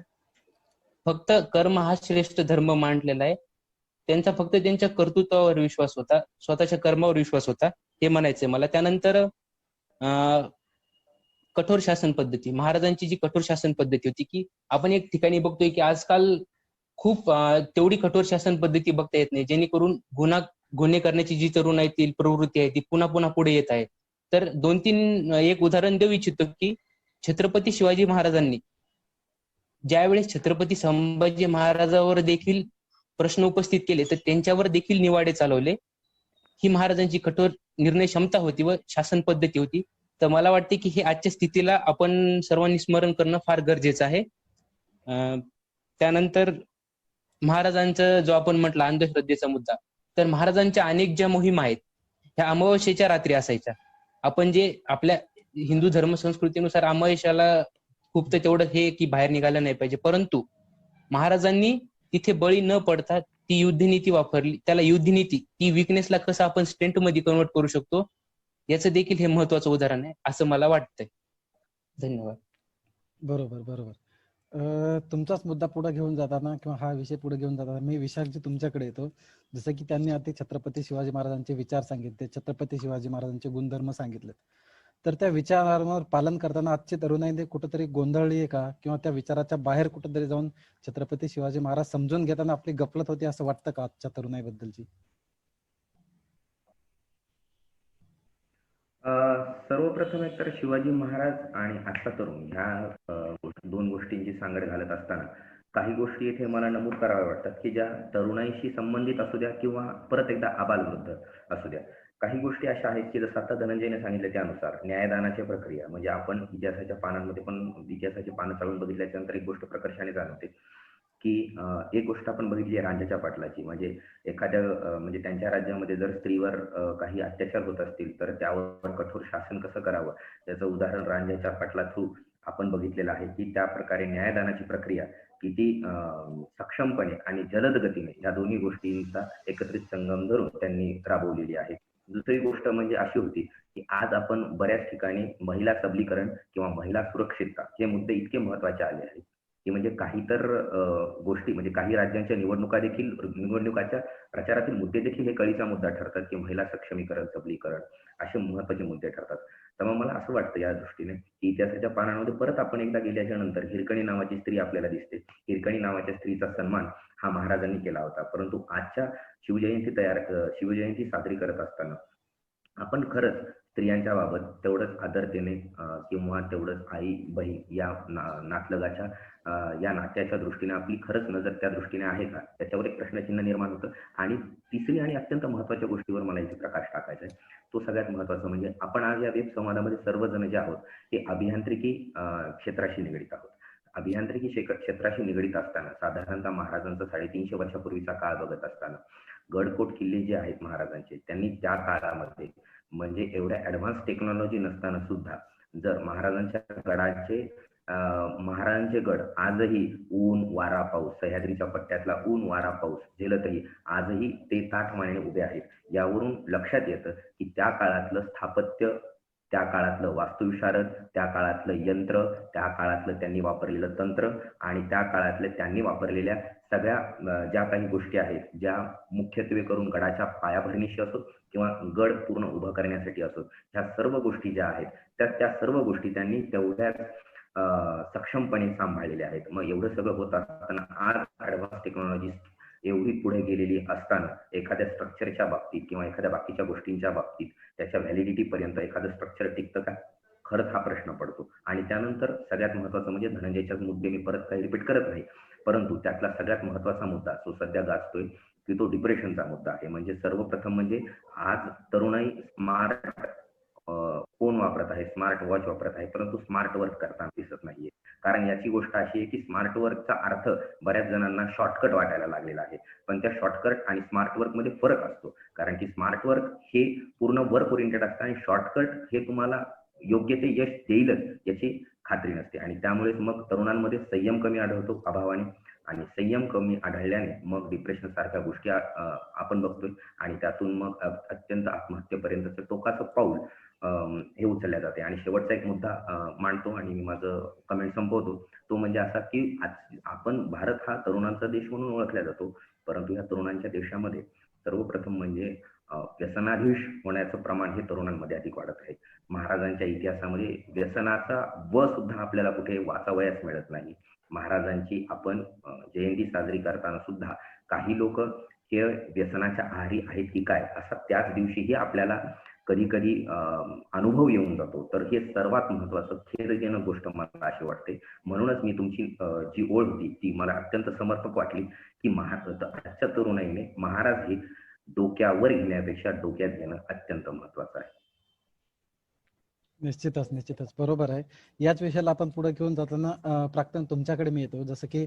फक्त कर्म हा श्रेष्ठ धर्म मांडलेला आहे. त्यांचा फक्त त्यांच्या कर्तृत्वावर विश्वास होता, स्वतःच्या कर्मावर विश्वास होता, हे म्हणायचंय मला. त्यानंतर कठोर शासन पद्धती, महाराजांची जी कठोर शासन पद्धती होती की आपण एक ठिकाणी बघतोय की आजकाल खूप तेवढी कठोर शासन पद्धती बघता येत नाही, जेणेकरून गुन्हे करण्याची जी तरुणाईतील प्रवृत्ती आहे ती पुन्हा पुन्हा पुढे येत आहे. तर एक उदाहरण देऊ इच्छितो की छत्रपती शिवाजी महाराजांनी ज्यावेळेस छत्रपती संभाजी महाराजावर देखील प्रश्न उपस्थित केले तर त्यांच्यावर देखील निवाडे चालवले. ही महाराजांची कठोर निर्णय क्षमता होती व शासन पद्धती होती. तर मला वाटते की हे आजच्या स्थितीला आपण सर्वांनी स्मरण करणं फार गरजेचं आहे. त्यानंतर महाराजांचा जो आपण म्हटलं अंधश्रद्धेचा मुद्दा, तर महाराजांच्या अनेक ज्या मोहिमा आहेत ह्या अमावस्येच्या रात्री असायच्या. आपण जे आपल्या हिंदू धर्म संस्कृतीनुसार अमावस्याला खूप तर तेवढं हे की बाहेर निघालं नाही पाहिजे, परंतु महाराजांनी तिथे बळी न पडता ती युद्धनीती वापरली. त्याला युद्धनीती ती विकनेसला कसं आपण स्ट्रेंथ मध्ये कन्वर्ट करू शकतो याचं देखील हे महत्वाचं उदाहरण आहे असं मला वाटतंय. धन्यवाद. बरोबर. तुमचाच मुद्दा पुढे घेऊन जाताना किंवा हा विषय पुढे घेऊन जाताना मी विशालजी तुमच्याकडे येतो. जसं की त्यांनी आता छत्रपती शिवाजी महाराजांचे विचार सांगितले, छत्रपती शिवाजी महाराजांचे गुणधर्म सांगितले, तर त्या विचारांवर पालन करताना आजची तरुणाई कुठेतरी गोंधळली आहे का, किंवा त्या विचाराच्या बाहेर कुठेतरी जाऊन छत्रपती शिवाजी महाराज समजून घेताना आपली गफलत होती असं वाटतं का आजच्या तरुणाईबद्दलची? सर्वप्रथम एक तर शिवाजी महाराज आणि आजचा तरुण ह्या दोन गोष्टींची सांगड घालत असताना काही गोष्टी इथे मला नमूद कराव्या वाटतात की ज्या तरुणाईशी संबंधित असू द्या किंवा परत एकदा आबालवृद्ध असू द्या. काही गोष्टी अशा आहेत की जसं आता धनंजयने सांगितलं त्यानुसार न्यायदानाची प्रक्रिया, म्हणजे आपण इतिहासाच्या पानांमध्ये पण इतिहासाची पानं चालून बघितल्याच्या नंतर एक गोष्ट प्रकर्षाने जाणवते की एक गोष्ट आपण बघितली आहे रांझ्याच्या पाटलाची. म्हणजे एखाद्या म्हणजे त्यांच्या राज्यामध्ये जर स्त्रीवर काही अत्याचार होत असतील तर त्यावर कठोर शासन कसं करावं याचं उदाहरण रांझ्याच्या पाटला थ्रू आपण बघितलेलं आहे की त्या प्रकारे न्यायदानाची प्रक्रिया किती सक्षमपणे आणि जलद गतीने या दोन्ही गोष्टींचा एकत्रित संगम धरून त्यांनी राबवलेली आहे. दुसरी गोष्ट म्हणजे अशी होती की आज आपण बऱ्याच ठिकाणी महिला सबलीकरण किंवा महिला सुरक्षितता हे मुद्दे इतके महत्वाचे आले आहेत की म्हणजे काही तर गोष्टी म्हणजे काही राज्यांच्या निवडणुकाच्या प्रचारातील मुद्दे देखील हे कळीचा मुद्दा ठरतात की महिला सक्षमीकरण, सबलीकरण असे महत्वाचे मुद्दे ठरतात. तर मग मला असं वाटतं या दृष्टीने की इतिहासाच्या पानांमध्ये परत आपण एकदा गेल्याच्या नंतर हिरकणी नावाची स्त्री आपल्याला दिसते. हिरकणी नावाच्या स्त्रीचा सन्मान हा महाराजांनी केला होता, परंतु आजच्या शिवजयंती साजरी करत असताना आपण खरंच स्त्रियांच्या बाबत तेवढंच आदरतेने किंवा तेवढंच आई बहीण या नातलगाच्या या नात्याच्या दृष्टीने आपली खरंच नजर त्या दृष्टीने आहे का, त्याच्यावर एक प्रश्नचिन्ह निर्माण होतं. आणि तिसरी आणि अत्यंत महत्वाच्या गोष्टीवर मला इथे प्रकाश टाकायचा आहे, तो सगळ्यात महत्वाचा म्हणजे आपण आज या वेब संवादामध्ये सर्वजण जे आहोत ते अभियांत्रिकी क्षेत्राशी निगडीत आहोत. अभियांत्रिकी क्षेत्राशी निगडीत असताना साधारणतः महाराजांचा 350 वर्षापूर्वीचा काळ बघत असताना गडकोट किल्ले जे आहेत महाराजांचे, त्यांनी त्या काळामध्ये म्हणजे एवढ्या ऍडव्हान्स टेक्नॉलॉजी नसताना सुद्धा जर महाराजांचे गड आजही ऊन वारा पाऊस, सह्याद्रीच्या पट्ट्यातला ऊन वारा पाऊस झेलतही आजही ते ताठमानेने उभे आहेत. यावरून लक्षात येतं की त्या काळातलं स्थापत्य, त्या काळातलं वास्तुविशारद, त्या काळातलं यंत्र, त्या काळातलं त्यांनी वापरलेलं तंत्र आणि त्या काळातल्या त्यांनी वापरलेल्या सगळ्या ज्या काही गोष्टी आहेत, ज्या मुख्यत्वे करून गडाच्या पायाभरणीशी असो किंवा गड पूर्ण उभं करण्यासाठी असो, ह्या सर्व गोष्टी ज्या आहेत त्या सर्व गोष्टी त्यांनी तेवढ्याच सक्षमपणे सांभाळलेल्या आहेत. मग एवढं सगळं होत असताना आज ऍडव्हान्स टेक्नॉलॉजी एवढी पुढे गेलेली असताना एखाद्या स्ट्रक्चरच्या बाबतीत किंवा एखाद्या बाकीच्या गोष्टींच्या बाबतीत त्याच्या व्हॅलिडिटी पर्यंत एखादं स्ट्रक्चर टिकतं का, खरंच हा प्रश्न पडतो. आणि त्यानंतर सगळ्यात महत्वाचं म्हणजे धनंजयच्याच मुद्दे मी परत काही रिपीट करत नाही, परंतु त्यातला सगळ्यात महत्वाचा मुद्दा जो सध्या गाजतोय की तो डिप्रेशनचा मुद्दा आहे. म्हणजे सर्वप्रथम म्हणजे आज तरुणाई स्मार्ट फोन वापरत आहे, स्मार्ट वॉच वापरत आहे, परंतु स्मार्ट वर्क करताना दिसत नाहीये. कारण याची गोष्ट अशी आहे की स्मार्ट वर्कचा अर्थ बऱ्याच जणांना शॉर्टकट वाटायला लागलेला आहे. पण त्या शॉर्टकट आणि स्मार्ट वर्क मध्ये फरक असतो. कारण की स्मार्ट वर्क हे पूर्ण वर्क ओरिएंटेड असतं आणि शॉर्टकट हे तुम्हाला योग्य ते यश देईलच याची खात्री नसते. आणि त्यामुळेच मग तरुणांमध्ये संयम कमी आढळतो अभावाने, आणि संयम कमी आढळल्याने मग डिप्रेशन सारख्या गोष्टी आपण बघतोय. आणि त्यातून मग अत्यंत आत्महत्येपर्यंतचं टोकाचं पाऊल हे उचलल्या जाते. आणि शेवटचा एक मुद्दा मांडतो आणि मी माझं कमेंट संपवतो. तो म्हणजे असा की आपण भारत हा तरुणांचा देश म्हणून ओळखला जातो, परंतु या तरुणांच्या देशामध्ये सर्वप्रथम म्हणजे व्यसनाधीश होण्याचं प्रमाण हे तरुणांमध्ये अधिक वाढत आहे. महाराजांच्या इतिहासामध्ये व्यसनाचा व सुद्धा आपल्याला कुठे वाचावयास मिळत नाही. महाराजांची आपण जयंती साजरी करताना सुद्धा काही लोक हे व्यसनाच्या आहारी आहेत की काय असा त्याच दिवशीही आपल्याला कधी कधी अनुभव येऊन जातो. तर हे सर्वात महत्वाचं खेदजनक गोष्ट मला अशी वाटते. म्हणूनच मी तुमची जी ओळ होती ती मला अत्यंत समर्पक वाटली की आजच्या तरुणाईने महाराज हे डोक्यावर घेण्यापेक्षा डोक्यात घेणं अत्यंत महत्वाचं आहे. निश्चितच बरोबर आहे. याच विषयाला आपण पुढे घेऊन जाताना प्राक्तन तुमच्याकडे मी येतो. जसं की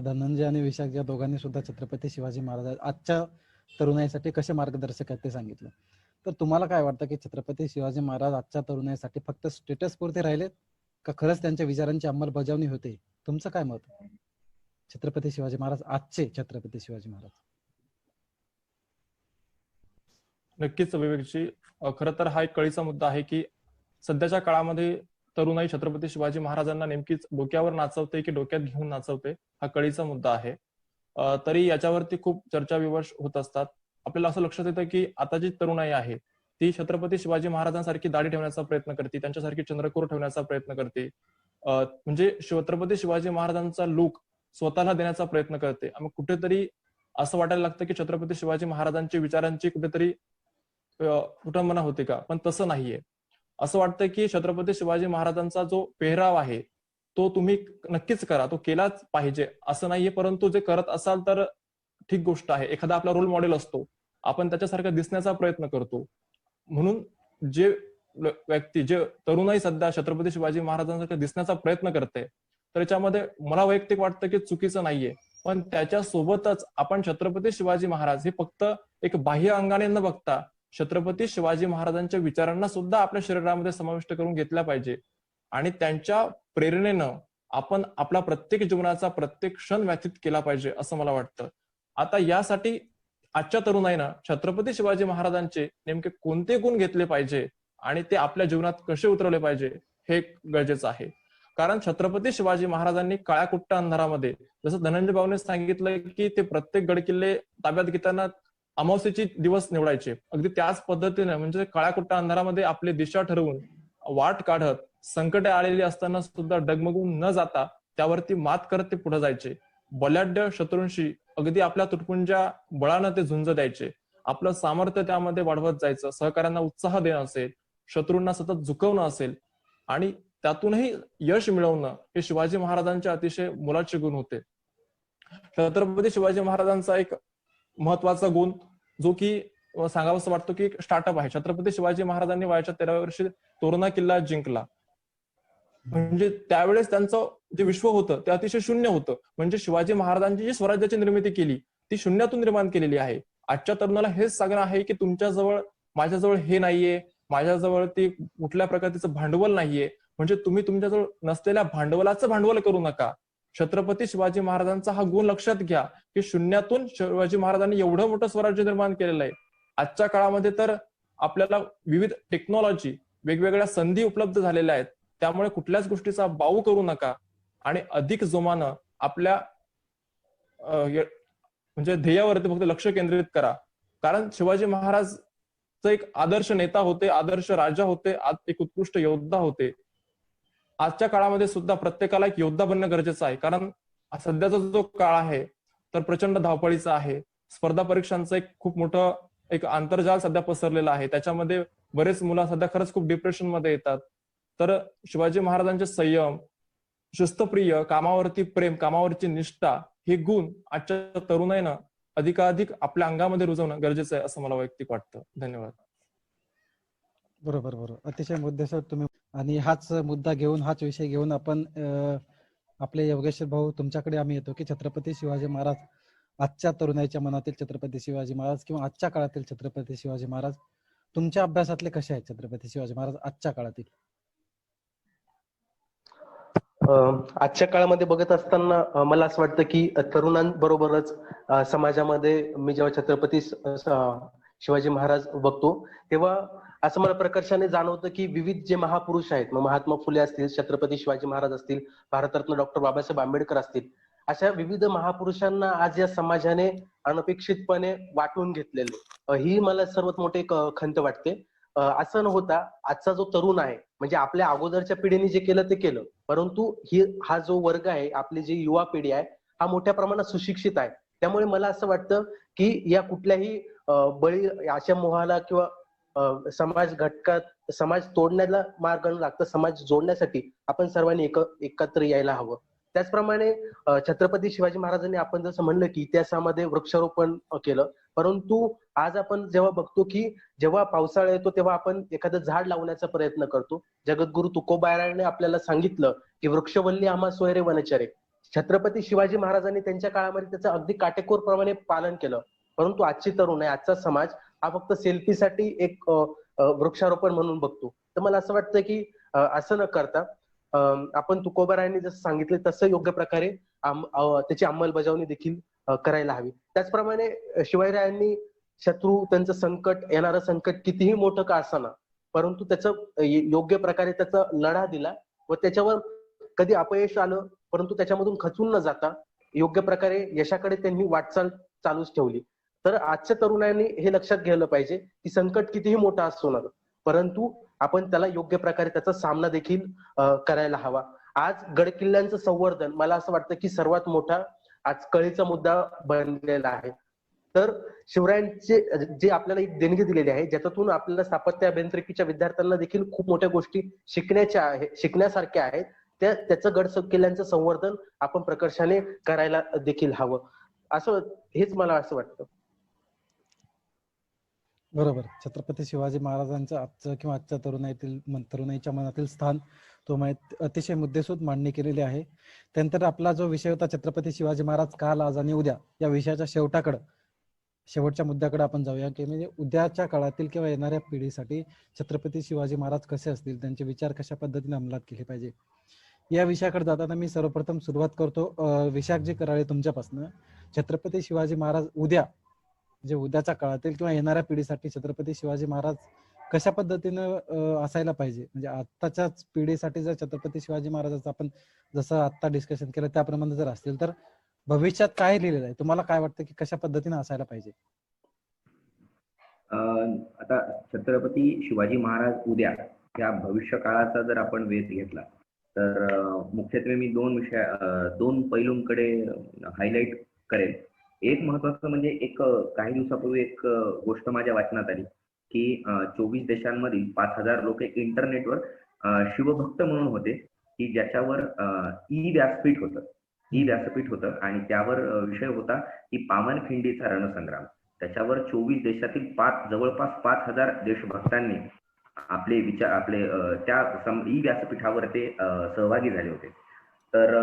धनंजय आणि विशाख या दोघांनी सुद्धा छत्रपती शिवाजी महाराज आजच्या तरुणाईसाठी कसे मार्गदर्शक आहेत ते सांगितलं. तर तुम्हाला काय वाटतं की छत्रपती शिवाजी महाराज आजच्या तरुणाईसाठी फक्त स्टेटस पुरते राहिलेत का खरंच त्यांच्या विचारांची अंमलबजावणी होते? तुमचं काय मत? छत्रपती शिवाजी महाराज आजचे छत्रपती शिवाजी महाराज. नक्कीच विवेकजी, खरं तर हा एक कळीचा मुद्दा आहे की सध्याच्या काळामध्ये तरुणाई छत्रपती शिवाजी महाराजांना नेमकीच डोक्यावर नाचवते की डोक्यात घेऊन नाचवते, हा कळीचा मुद्दा आहे. तरी याच्यावरती खूप चर्चा विमर्श होत असतात. आपल्याला असं लक्षात येतं की आता जी तरुणाई आहे ती छत्रपती शिवाजी महाराजांसारखी दाढी ठेवण्याचा प्रयत्न करते, त्यांच्यासारखी चंद्रकोर ठेवण्याचा प्रयत्न करते, म्हणजे छत्रपती शिवाजी महाराजांचा लुक स्वतःला देण्याचा प्रयत्न करते. मग कुठेतरी असं वाटायला लागतं की छत्रपती शिवाजी महाराजांची विचारांची कुठेतरी कुटंबना होते का? पण तसं नाहीये. असं वाटतं की छत्रपती शिवाजी महाराजांचा जो पेहराव आहे तो तुम्ही नक्कीच करा, तो केलाच पाहिजे असं नाहीये. परंतु जे करत असाल तर ठीक गोष्ट आहे. एखादा आपला रोल मॉडेल असतो, आपण त्याच्यासारखं दिसण्याचा प्रयत्न करतो. म्हणून जे व्यक्ती, जे तरुणाई सध्या छत्रपती शिवाजी महाराजांसारखं दिसण्याचा प्रयत्न करते, तर याच्यामध्ये मला वैयक्तिक वाटतं की चुकीचं नाहीये. पण त्याच्या सोबतच आपण छत्रपती शिवाजी महाराज हे फक्त एक बाह्य अंगाने न बघता छत्रपती शिवाजी महाराजांच्या विचारांना सुद्धा आपल्या शरीरामध्ये समाविष्ट करून घेतल्या पाहिजे. आणि त्यांच्या प्रेरणेनं आपण आपला प्रत्येक जीवनाचा प्रत्येक क्षण व्यतीत केला पाहिजे असं मला वाटतं. आता यासाठी आजच्या तरुणाईनं छत्रपती शिवाजी महाराजांचे नेमके कोणते गुण घेतले पाहिजे आणि ते आपल्या जीवनात कसे उतरवले पाहिजे हे गरजेचं आहे. कारण छत्रपती शिवाजी महाराजांनी काळ्या कुट्ट अंधारामध्ये, जसं धनंजय भाऊने सांगितलं की ते प्रत्येक गडकिल्ले ताब्यात घेताना अमावस्येची दिवस निवडायचे, अगदी त्याच पद्धतीने म्हणजे काळ्या कुट्ट अंधारामध्ये आपली दिशा ठरवून वाट काढत संकटे आलेली असताना सुद्धा डगमगून न जाता त्यावरती मात करत ते पुढे जायचे. बलाढ्य शत्रूंशी अगदी आपल्या तुटपुंज्या बळानं ते झुंज द्यायचे. आपलं सामर्थ्य त्यामध्ये वाढवत जायचं, सहकार्यांना उत्साह देणं असेल, शत्रूंना सतत झुकवणं असेल आणि त्यातूनही यश मिळवणं हे शिवाजी महाराजांचे अतिशय मोलाचे गुण होते. छत्रपती शिवाजी महाराजांचा एक महत्वाचा गुण जो की सांगावंसं वाटतो की स्टार्टअप आहे. छत्रपती शिवाजी महाराजांनी वयाच्या 13व्या वर्षी तोरणा किल्ला जिंकला. म्हणजे त्यावेळेस त्यांचं जे विश्व होतं ते अतिशय शून्य होतं. म्हणजे शिवाजी महाराजांची जी स्वराज्याची निर्मिती केली ती शून्यातून निर्माण केलेली आहे. आजच्या तरुणाला हेच सांगणं आहे की तुमच्याजवळ, माझ्याजवळ हे नाहीये, माझ्याजवळ ते कुठल्या प्रकारचं भांडवल नाहीये, म्हणजे तुम्ही तुमच्याजवळ नसलेल्या भांडवलाचं भांडवल करू नका. छत्रपती शिवाजी महाराजांचा हा गुण लक्षात घ्या की शून्यातून शिवाजी महाराजांनी एवढं मोठं स्वराज्य निर्माण केलेलं आहे. आजच्या काळामध्ये तर आपल्याला विविध टेक्नॉलॉजी, वेगवेगळ्या संधी उपलब्ध झालेल्या आहेत. त्यामुळे कुठल्याच गोष्टीचा बाऊ करू नका आणि अधिक जोमानं आपल्या म्हणजे ध्येयावरती फक्त लक्ष केंद्रित करा. कारण शिवाजी महाराज एक आदर्श नेता होते, आदर्श राजा होते, एक उत्कृष्ट योद्धा होते. आजच्या काळामध्ये सुद्धा प्रत्येकाला एक योद्धा बनणं गरजेचं आहे. कारण सध्याचा जो काळ आहे तर प्रचंड धावपळीचा आहे. स्पर्धा परीक्षांचं एक खूप मोठं एक आंतरजाल सध्या पसरलेलं आहे. त्याच्यामध्ये बरेच मुलं सध्या खरंच खूप डिप्रेशन मध्ये येतात. तर शिवाजी महाराजांचे संयम, शिस्तप्रिय, कामावरती प्रेम, कामावरची निष्ठा हे गुण आजच्या तरुणाईनं अधिकाधिक आपल्या अंगामध्ये रुजवणं गरजेचं आहे असं मला वैयक्तिक वाटतं. धन्यवाद. बरोबर बरोबर, अतिशय मुद्देसूद तुम्ही. आणि हाच मुद्दा घेऊन, हाच विषय घेऊन आपण आपले योगेश्वर भाऊ तुमच्याकडे आम्ही येतो की छत्रपती शिवाजी महाराज, आजच्या तरुणाईच्या मनातील छत्रपती शिवाजी महाराज किंवा आजच्या काळातील छत्रपती शिवाजी महाराज तुमच्या अभ्यासातले कसे आहेत छत्रपती शिवाजी महाराज आजच्या काळातील? आजच्या काळामध्ये बघत असताना मला असं वाटतं की तरुणांबरोबरच समाजामध्ये मी जेव्हा छत्रपती शिवाजी महाराज बघतो तेव्हा असं मला प्रकर्षाने जाणवतं की विविध जे महापुरुष आहेत, मग महात्मा फुले असतील, छत्रपती शिवाजी महाराज असतील, भारतरत्न डॉक्टर बाबासाहेब आंबेडकर असतील, अशा विविध महापुरुषांना आज या समाजाने अनपेक्षितपणे वाटून घेतलेले, ही मला सर्वात मोठी एक खंत वाटते. असं न होता आजचा जो तरुण आहे, म्हणजे आपल्या अगोदरच्या पिढीने जे केलं ते केलं, परंतु हा जो वर्ग आहे, आपली जी युवा पिढी आहे, हा मोठ्या प्रमाणात सुशिक्षित आहे. त्यामुळे मला असं वाटतं की या कुठल्याही बळी अशा मोहाला किंवा समाज घटकात समाज तोडण्याला मार्ग न लागता समाज जोडण्यासाठी आपण सर्वांनी एकत्र यायला हवं. त्याचप्रमाणे छत्रपती शिवाजी महाराजांनी आपण जसं म्हणलं की इतिहासामध्ये वृक्षारोपण केलं, परंतु आज आपण जेव्हा बघतो की जेव्हा पावसाळा येतो तेव्हा आपण एखादं झाड लावण्याचा प्रयत्न करतो. जगद्गुरु तुकोबारायाने आपल्याला सांगितलं की वृक्षवल्ली आम्हा सोयरे वनचरे. छत्रपती शिवाजी महाराजांनी त्यांच्या काळामध्ये त्याचं अगदी काटेकोरप्रमाणे पालन केलं, परंतु आजची तरुण आहे, आजचा समाज हा फक्त सेल्फीसाठी एक वृक्षारोपण म्हणून बघतो. तर मला असं वाटतं की असं न करता आपण तुकोबारायांनी जसं सांगितलं तसं योग्य प्रकारे त्याची अंमलबजावणी देखील करायला हवी. त्याचप्रमाणे शिवाजीरायांनी शत्रू, त्यांचं संकट, येणारं संकट कितीही मोठं का असाना, परंतु त्याचं योग्य प्रकारे त्याचा लढा दिला व त्याच्यावर कधी अपयश आलं परंतु त्याच्यामधून खचून न जाता योग्य प्रकारे यशाकडे त्यांनी वाटचाल चालूच ठेवली. तर आजच्या तरुणांनी हे लक्षात घ्यायला पाहिजे की संकट कितीही मोठा असतो ना, परंतु आपण त्याला योग्य प्रकारे त्याचा सामना देखील करायला हवा. आज गड किल्ल्यांचं संवर्धन मला असं वाटतं की सर्वात मोठा आज कळीचा मुद्दा बनलेला आहे. तर शिवरायांचे जे आपल्याला एक देणगी दिलेली आहे, ज्याच्यातून आपल्याला स्थापत्य अभियांत्रिकीच्या विद्यार्थ्यांना देखील खूप मोठ्या गोष्टी शिकण्यासारख्या आहेत, त्याचं गड किल्ल्यांचं संवर्धन आपण प्रकर्षाने करायला देखील हवं, असं हेच मला असं वाटतं. बरोबर, छत्रपती शिवाजी महाराजांचं आजचं किंवा आजच्या तरुणाईच्या मनातील स्थान तुम्ही अतिशय मुद्देसूद मांडणी केलेली आहे. त्यानंतर आपला जो विषय होता छत्रपती शिवाजी महाराज काल, आज आणि उद्या, या विषयाच्या शेवटच्या मुद्द्याकडे आपण जाऊया की म्हणजे उद्याच्या काळातील किंवा येणाऱ्या पिढीसाठी छत्रपती शिवाजी महाराज कसे असतील, त्यांचे विचार कशा पद्धतीने अंमलात केले पाहिजे, या विषयाकडे जाताना मी सर्वप्रथम सुरुवात करतो विशाखजी कराळे तुमच्यापासून. छत्रपती शिवाजी महाराज उद्या, जे उद्याच्या काळातील किंवा येणाऱ्या पिढीसाठी छत्रपती शिवाजी महाराज कशा पद्धतीनं असायला पाहिजे, म्हणजे आत्ताच्याच पिढीसाठी जर छत्रपती शिवाजी महाराजांचं आपण जसं आत्ता डिस्कशन केलं त्याप्रमाणे जर असतील तर भविष्यात काय लिहिलेलं आहे, तुम्हाला काय वाटतं की कशा पद्धतीने असायला पाहिजे? आता छत्रपती शिवाजी महाराज उद्या या भविष्य काळाचा जर आपण वेध घेतला तर मुख्यत्वे मी दोन पैलूंकडे हायलाइट करेन. एक महत्वाचं म्हणजे एक काही दिवसापूर्वी एक गोष्ट माझ्या वाचनात आली की 24 देशांमधील 5,000 लोक एक इंटरनेटवर शिवभक्त म्हणून होते की ज्याच्यावर ई व्यासपीठ होतं आणि त्यावर विषय होता की पावनखिंडीचा रणसंग्राम. त्याच्यावर 24 देशातील जवळपास 5,000 देशभक्तांनी आपले त्या ई व्यासपीठावर ते सहभागी झाले होते. तर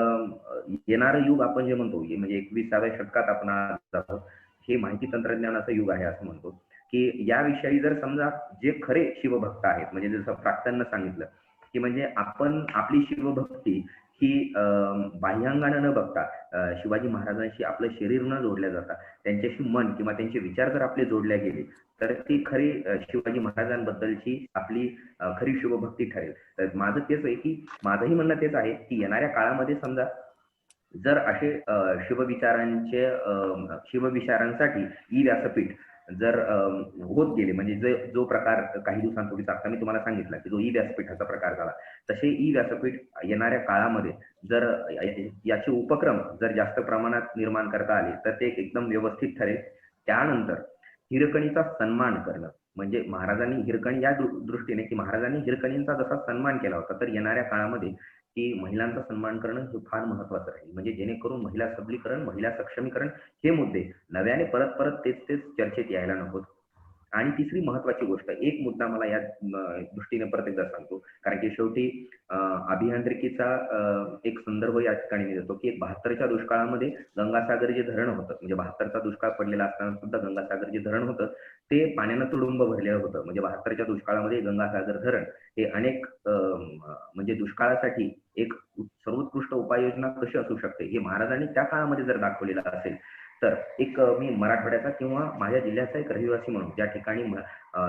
येणारं युग आपण जे म्हणतो म्हणजे 21व्या शतकात आपण आहोत, हे माहिती तंत्रज्ञानाचं युग आहे असं म्हणतो की याविषयी जर समजा जे खरे शिवभक्त आहेत, म्हणजे जसं प्राक्तननं सांगितलं की म्हणजे आपण आपली शिवभक्ती ही बाह्यांगानं न बघता शिवाजी महाराजांशी आपलं शरीर न जोडल्या जाता त्यांच्याशी मन किंवा त्यांचे विचार जर आपले जोडले गेले तर ती खरी शिवाजी महाराजांबद्दलची आपली खरी शिवभक्ती ठरेल. तर माझं तेच आहे की माझंही म्हणणं तेच आहे की येणाऱ्या काळामध्ये समजा जर असे शिवविचारांसाठी ई व्यासपीठ जर होत गेले, म्हणजे जो प्रकार काही दिवसांपूर्वी आता मी तुम्हाला सांगितला की जो ई व्यासपीठाचा प्रकार झाला, तसे ई व्यासपीठ येणाऱ्या काळामध्ये जर याचे उपक्रम जर जास्त प्रमाणात निर्माण करता आले तर ते एकदम व्यवस्थित ठरेल. त्यानंतर हिरकणीचा सन्मान करणं, म्हणजे महाराजांनी हिरकणी या दृष्टीने की महाराजांनी हिरकणींचा जसा सन्मान केला होता तर येणाऱ्या काळामध्ये की महिलांचा सन्मान करणं हे फार महत्वाचं राहील. म्हणजे जेणेकरून महिला सबलीकरण, महिला सक्षमीकरण हे मुद्दे नव्याने परत परत तेच तेच चर्चेत यायला नकोत. आणि तिसरी महत्वाची गोष्ट, एक मुद्दा मला या दृष्टीने परत एकदा सांगतो, कारण की शेवटी अभियांत्रिकीचा एक संदर्भ या ठिकाणी मी देतो, की 72च्या दुष्काळामध्ये गंगासागर जे धरण होतं, म्हणजे 72चा दुष्काळ पडलेला असताना सुद्धा गंगासागर जे धरण होतं ते पाण्यानं तुडुंब भरलेलं होतं. म्हणजे 72च्या दुष्काळामध्ये गंगासागर धरण हे अनेक म्हणजे दुष्काळासाठी एक सर्वोत्कृष्ट उपाययोजना कशी असू शकते हे महाराजांनी त्या काळामध्ये जर दाखवलेलं असेल, तर एक मी मराठवाड्याचा किंवा माझ्या जिल्ह्याचा एक रहिवासी म्हणून ज्या ठिकाणी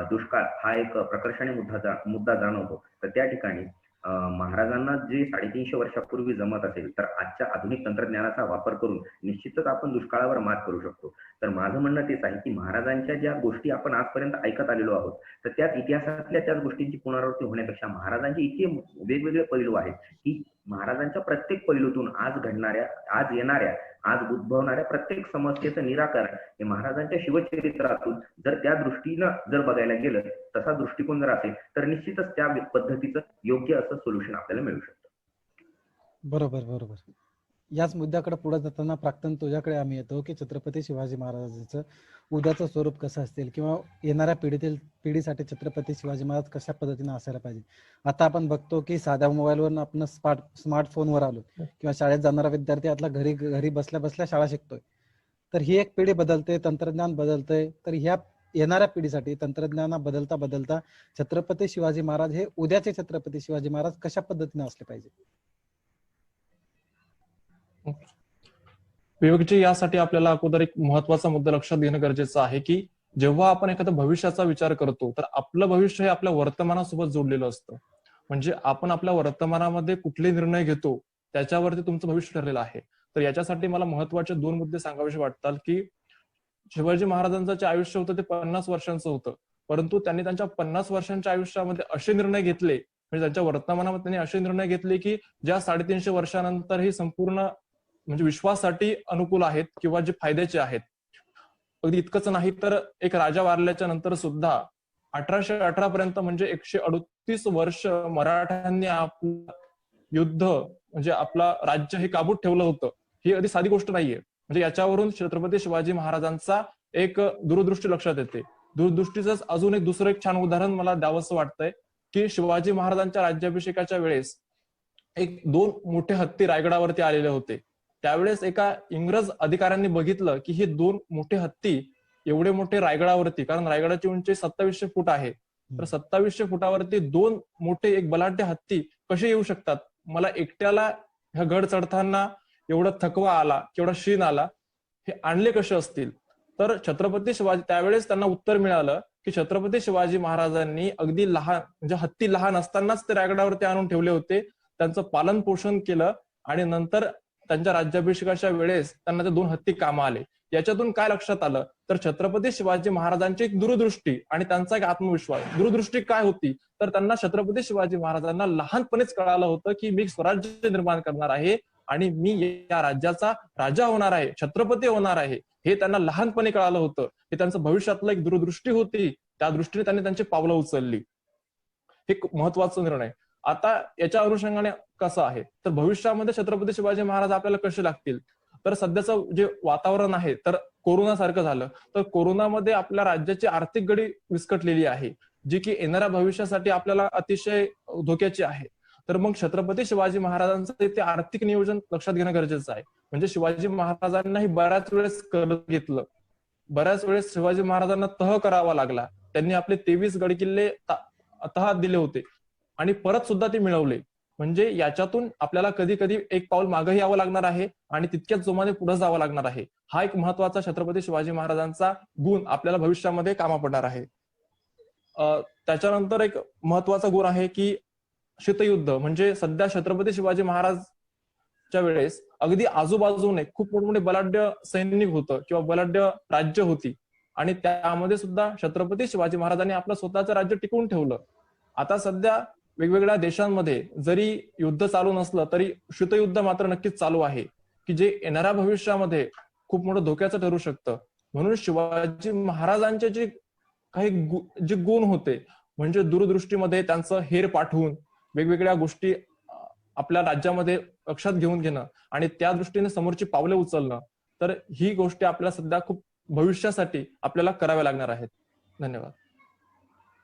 दुष्काळ हा एक प्रकर्षाने मुद्दा जाणवतो, तर त्या ठिकाणी महाराजांना जे 350 वर्षापूर्वी जमत असेल, तर आजच्या आधुनिक तंत्रज्ञानाचा वापर करून निश्चितच आपण दुष्काळावर मात करू शकतो. तर माझं म्हणणं तेच आहे की महाराजांच्या ज्या गोष्टी आपण आजपर्यंत ऐकत आलेलो आहोत, तर त्याच इतिहासातल्या त्याच गोष्टींची पुनरावृत्ती होण्यापेक्षा महाराजांचे इतके वेगवेगळे पैलू आहेत की महाराजांच्या प्रत्येक पैलूतून आज घडणाऱ्या, आज येणाऱ्या, आज उद्भवणाऱ्या प्रत्येक समस्येचं निराकरण हे महाराजांच्या शिवचरित्रातून जर त्या दृष्टीनं जर बघायला गेलं, तसा दृष्टिकोन जर असेल, तर निश्चितच त्या पद्धतीचं योग्य असं सोल्युशन आपल्याला मिळू शकतं. बरोबर बरोबर. याच मुद्द्याकडे पुढे जाताना प्राक्तन तुझ्याकडे आम्ही येतो की छत्रपती शिवाजी महाराजांचं उद्याचं स्वरूप कसं असेल किंवा येणाऱ्या पिढीसाठी छत्रपती शिवाजी महाराज कशा पद्धतीने असायला पाहिजे. आता आपण बघतो की साध्या मोबाईलवरून आपण स्मार्टफोनवर आलो किंवा शाळेत जाणारा विद्यार्थी आता घरी बसल्या बसल्या शाळा शिकतोय. तर ही एक पिढी बदलते, तंत्रज्ञान बदलतंय. तर ह्या येणाऱ्या पिढीसाठी तंत्रज्ञान बदलता बदलता छत्रपती शिवाजी महाराज हे उद्याचे छत्रपती शिवाजी महाराज कशा पद्धतीने असले पाहिजे. विवेकजी, यासाठी आपल्याला अगोदर एक महत्वाचा मुद्दा लक्षात घेणं गरजेचं आहे की जेव्हा आपण एखाद्या भविष्याचा विचार करतो तर आपलं भविष्य हे आपल्या वर्तमानासोबत जोडलेलं असतं. म्हणजे आपण आपल्या वर्तमानामध्ये कुठले निर्णय घेतो त्याच्यावरती तुमचं भविष्य ठरलेलं आहे. तर याच्यासाठी मला महत्वाचे 2 मुद्दे सांगावेसे वाटतात की शिवाजी महाराजांचं जे आयुष्य होतं ते 50 वर्षांचं होतं, परंतु त्यांनी त्यांच्या 50 वर्षांच्या आयुष्यामध्ये असे निर्णय घेतले, म्हणजे त्यांच्या वर्तमानामध्ये त्यांनी असे निर्णय घेतले की ज्या 350 वर्षानंतर ही संपूर्ण म्हणजे विश्वासाठी अनुकूल आहेत किंवा जे फायद्याचे आहेत. अगदी इतकंच नाही तर एक राजा वारल्याच्या नंतर सुद्धा 1818 पर्यंत म्हणजे 138 वर्ष मराठ्यांनी आपलं युद्ध म्हणजे आपला राज्य हे काबूत ठेवलं होतं. ही अगदी साधी गोष्ट नाहीये. म्हणजे याच्यावरून छत्रपती शिवाजी महाराजांचा एक दूरदृष्टी लक्षात येते. दूरदृष्टीच अजून एक दुसरं एक छान उदाहरण मला द्यावंसं वाटतंय की शिवाजी महाराजांच्या राज्याभिषेकाच्या वेळेस 2 मोठे हत्ती रायगडावरती आलेले होते. त्यावेळेस एका इंग्रज अधिकाऱ्यांनी बघितलं की हे 2 मोठे हत्ती एवढे मोठे रायगडावरती, कारण रायगडाची उंची 2700 फूट आहे, तर 2700 फुटावरती 2 मोठे एक बलाढ्य हत्ती कसे येऊ शकतात. मला एकट्याला हा गड चढताना एवढा थकवा आला, केवढा शीण आला, हे आणले कसे असतील. तर छत्रपती शिवाजी, त्यावेळेस त्यांना उत्तर मिळालं की छत्रपती शिवाजी महाराजांनी अगदी लहान म्हणजे हत्ती लहान असतानाच ते रायगडावरती आणून ठेवले होते, त्यांचं पालन पोषण केलं आणि नंतर त्यांच्या राज्याभिषेकाच्या वेळेस त्यांना ते 2 हत्ती कामा आले. याच्यातून काय लक्षात आलं तर छत्रपती शिवाजी महाराजांची एक दूरदृष्टी आणि त्यांचा एक आत्मविश्वास. दूरदृष्टी काय होती तर त्यांना छत्रपती शिवाजी महाराजांना लहानपणीच कळालं होतं की मी स्वराज्य निर्माण करणार आहे आणि मी या राज्याचा राजा होणार आहे, छत्रपती होणार आहे, हे त्यांना लहानपणी कळालं होतं. हे त्यांचं भविष्यातलं एक दूरदृष्टी होती. त्या दृष्टीने त्यांनी त्यांची पावलं उचलली. हे खूप महत्वाचा निर्णय. आता याच्या अनुषंगाने कसं आहे तर भविष्यामध्ये छत्रपती शिवाजी महाराज आपल्याला कसे लागतील तर सध्याचं जे वातावरण आहे तर कोरोना सारखं झालं, तर कोरोनामध्ये आपल्या राज्याची आर्थिक घडी विस्कटलेली आहे, जी की येणाऱ्या भविष्यासाठी आपल्याला अतिशय धोक्याची आहे. तर मग छत्रपती शिवाजी महाराजांचं ते आर्थिक नियोजन लक्षात घेणं गरजेचं आहे. म्हणजे शिवाजी महाराजांनाही बऱ्याच वेळेस कर्ज घेतलं, बऱ्याच वेळेस शिवाजी महाराजांना तह करावा लागला. त्यांनी आपले 23 गडकिल्ले तहात दिले होते आणि परत सुद्धा ते मिळवले. म्हणजे याच्यातून आपल्याला कधी कधी एक पाऊल मागेही यावं लागणार आहे आणि तितक्याच जोमाने पुढे जावं लागणार आहे. हा एक महत्वाचा छत्रपती शिवाजी महाराजांचा गुण आपल्याला भविष्यामध्ये कामा पडणार आहे. त्याच्यानंतर एक महत्वाचा गुण आहे की शीतयुद्ध. म्हणजे सध्या छत्रपती शिवाजी महाराजच्या वेळेस अगदी आजूबाजूने खूप मोठे बलाढ्य सैनिक होतं किंवा बलाढ्य राज्य होती आणि त्यामध्ये सुद्धा छत्रपती शिवाजी महाराजांनी आपलं स्वतःचं राज्य टिकवून ठेवलं. आता सध्या वेगवेगळ्या देशांमध्ये जरी युद्ध चालू नसलं तरी शीतयुद्ध मात्र नक्कीच चालू आहे की जे येणाऱ्या भविष्यामध्ये खूप मोठं धोक्याचं ठरू शकतं. म्हणून शिवाजी महाराजांचे जे काही गुण होते म्हणजे दूरदृष्टीमध्ये त्यांचं हेर पाठवून वेगवेगळ्या गोष्टी आपल्या राज्यामध्ये लक्षात घेऊन घेणं आणि त्या दृष्टीने समोरची पावले उचलणं, तर ही गोष्टी आपल्याला सध्या खूप भविष्यासाठी आपल्याला कराव्या लागणार आहेत. धन्यवाद.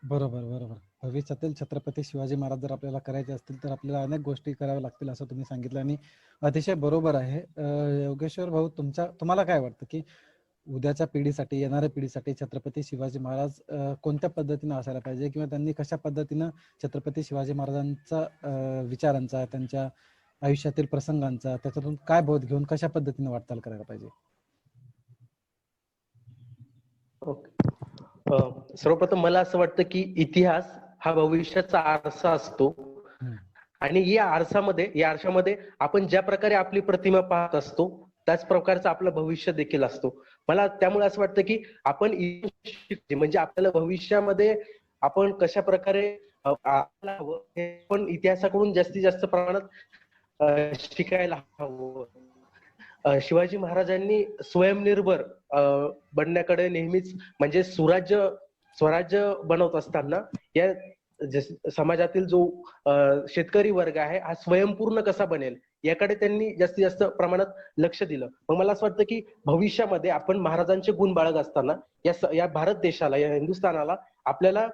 बरोबर बरोबर. भविष्यातील छत्रपती शिवाजी महाराज जर आपल्याला करायचे असतील तर आपल्याला अनेक गोष्टी कराव्या लागतील असं तुम्ही सांगितलं आणि अतिशय बरोबर आहे. योगेश्वर भाऊ, तुम्हाला काय वाटतं की उद्याच्या पिढीसाठी, येणाऱ्या पिढीसाठी छत्रपती शिवाजी महाराज कोणत्या पद्धतीनं असायला पाहिजे किंवा त्यांनी कशा पद्धतीनं छत्रपती शिवाजी महाराजांचा विचारांचा, त्यांच्या आयुष्यातील प्रसंगांचा, त्याच्यातून काय बोध घेऊन कशा पद्धतीने वाटचाल करायला पाहिजे? सर्वप्रथम मला असं वाटतं की इतिहास हा भविष्याचा आरसा असतो आणि या आरशामध्ये आपण ज्या प्रकारे आपली प्रतिमा पाहत असतो त्याच प्रकारचं आपलं भविष्य देखील असतो. मला त्यामुळे असं वाटतं की आपण म्हणजे आपल्याला भविष्यामध्ये आपण कशा प्रकारे हे पण इतिहासाकडून जास्तीत जास्त प्रमाणात शिकायला हवं. शिवाजी महाराजांनी स्वयंनिर्भर बनण्याकडे नेहमीच म्हणजे स्वराज्य बनवत असताना या समाजातील जो शेतकरी वर्ग आहे हा स्वयंपूर्ण कसा बनेल याकडे त्यांनी जास्तीत जास्त प्रमाणात लक्ष दिलं. मग मला असं वाटतं की भविष्यामध्ये आपण महाराजांचे गुण बाळगत असताना या भारत देशाला, या हिंदुस्थानाला आपल्याला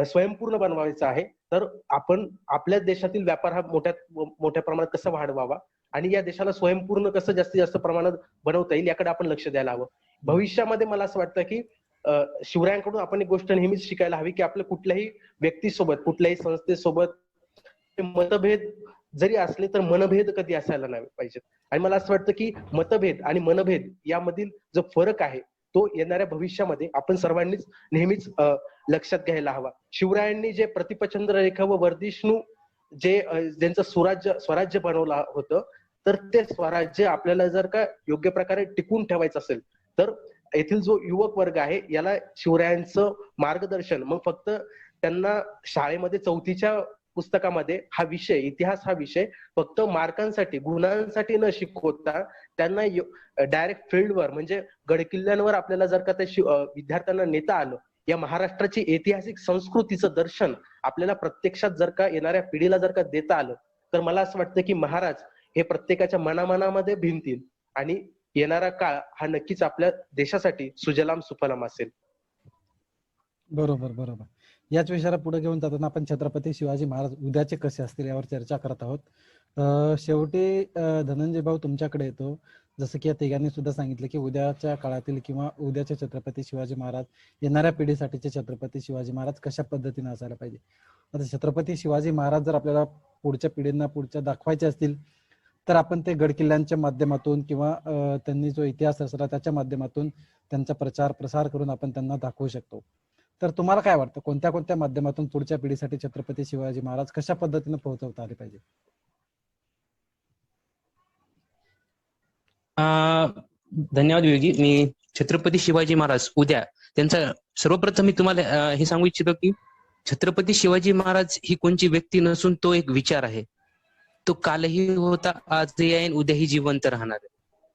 स्वयंपूर्ण बनवायचं आहे. तर आपण आपल्या देशातील व्यापार हा मोठ्या प्रमाणात कसा वाढवावा आणि या देशाला स्वयंपूर्ण कसं जास्तीत जास्त प्रमाणात बनवता येईल याकडे आपण लक्ष द्यायला हवं. भविष्यामध्ये मला असं वाटतं की शिवरायांकडून आपण एक गोष्ट नेहमीच शिकायला हवी की आपल्या कुठल्याही व्यक्तीसोबत, कुठल्याही संस्थेसोबत मतभेद जरी असले तर मनभेद कधी असायला नाही पाहिजेत. आणि मला असं वाटतं की मतभेद आणि मनभेद यामधील जो फरक आहे तो येणाऱ्या भविष्यामध्ये आपण सर्वांनीच नेहमीच लक्षात घ्यायला हवा. शिवरायांनी जे प्रतिपचंद्र रेखा व वर्धिष्णू ज्यांचं स्वराज्य बनवलं होतं, तर ते स्वराज्य आपल्याला जर का योग्य प्रकारे टिकून ठेवायचं असेल तर येथील जो युवक वर्ग आहे याला शिवरायांचं मार्गदर्शन, मग फक्त त्यांना शाळेमध्ये 4थीच्या पुस्तकामध्ये हा विषय, इतिहास हा विषय फक्त मार्कांसाठी, गुणांसाठी न शिकवता त्यांना डायरेक्ट फील्डवर म्हणजे गडकिल्ल्यांवर आपल्याला जर का ते विद्यार्थ्यांना नेता आलं, या महाराष्ट्राची ऐतिहासिक संस्कृतीचं दर्शन आपल्याला प्रत्यक्षात जर का येणाऱ्या पिढीला जर का देता आलं तर मला असं वाटतं की महाराज हे प्रत्येकाच्या मनामनामध्ये भिनतील आणि येणारा काळ हा नक्कीच आपल्या देशासाठी सुजलाम सुफलाम असेल. बरोबर बरोबर. याच विषयाला पुढे घेऊन जाताना आपण छत्रपती शिवाजी महाराज उद्याचे कसे असतील यावर चर्चा करत आहोत. शेवटी धनंजय भाऊ तुमच्याकडे येतो. जसं की या तिघांनी सुद्धा सांगितलं की उद्याच्या काळातील किंवा उद्याचे छत्रपती शिवाजी महाराज, येणाऱ्या पिढीसाठीचे छत्रपती शिवाजी महाराज कशा पद्धतीने असायला पाहिजे. आता छत्रपती शिवाजी महाराज जर आपल्याला पुढच्या पिढींना दाखवायचे असतील तर आपण ते गडकिल्ल्यांच्या माध्यमातून किंवा त्यांनी जो इतिहास असला त्याच्या माध्यमातून त्यांचा प्रचार प्रसार करून आपण त्यांना दाखवू शकतो. तर तुम्हाला काय वाटतं, कोणत्या कोणत्या माध्यमातून पुढच्या पिढीसाठी छत्रपती शिवाजी महाराज कशा पद्धतीने पोहोचवता आले पाहिजे? धन्यवाद विवेकजी. मी छत्रपती शिवाजी महाराज उद्या त्यांचा सर्वप्रथम मी तुम्हाला हे सांगू इच्छितो की छत्रपती शिवाजी महाराज ही कोणची व्यक्ती नसून तो एक विचार आहे. तो कालही होता, आजही आहे, उद्याही जिवंत राहणार आहे.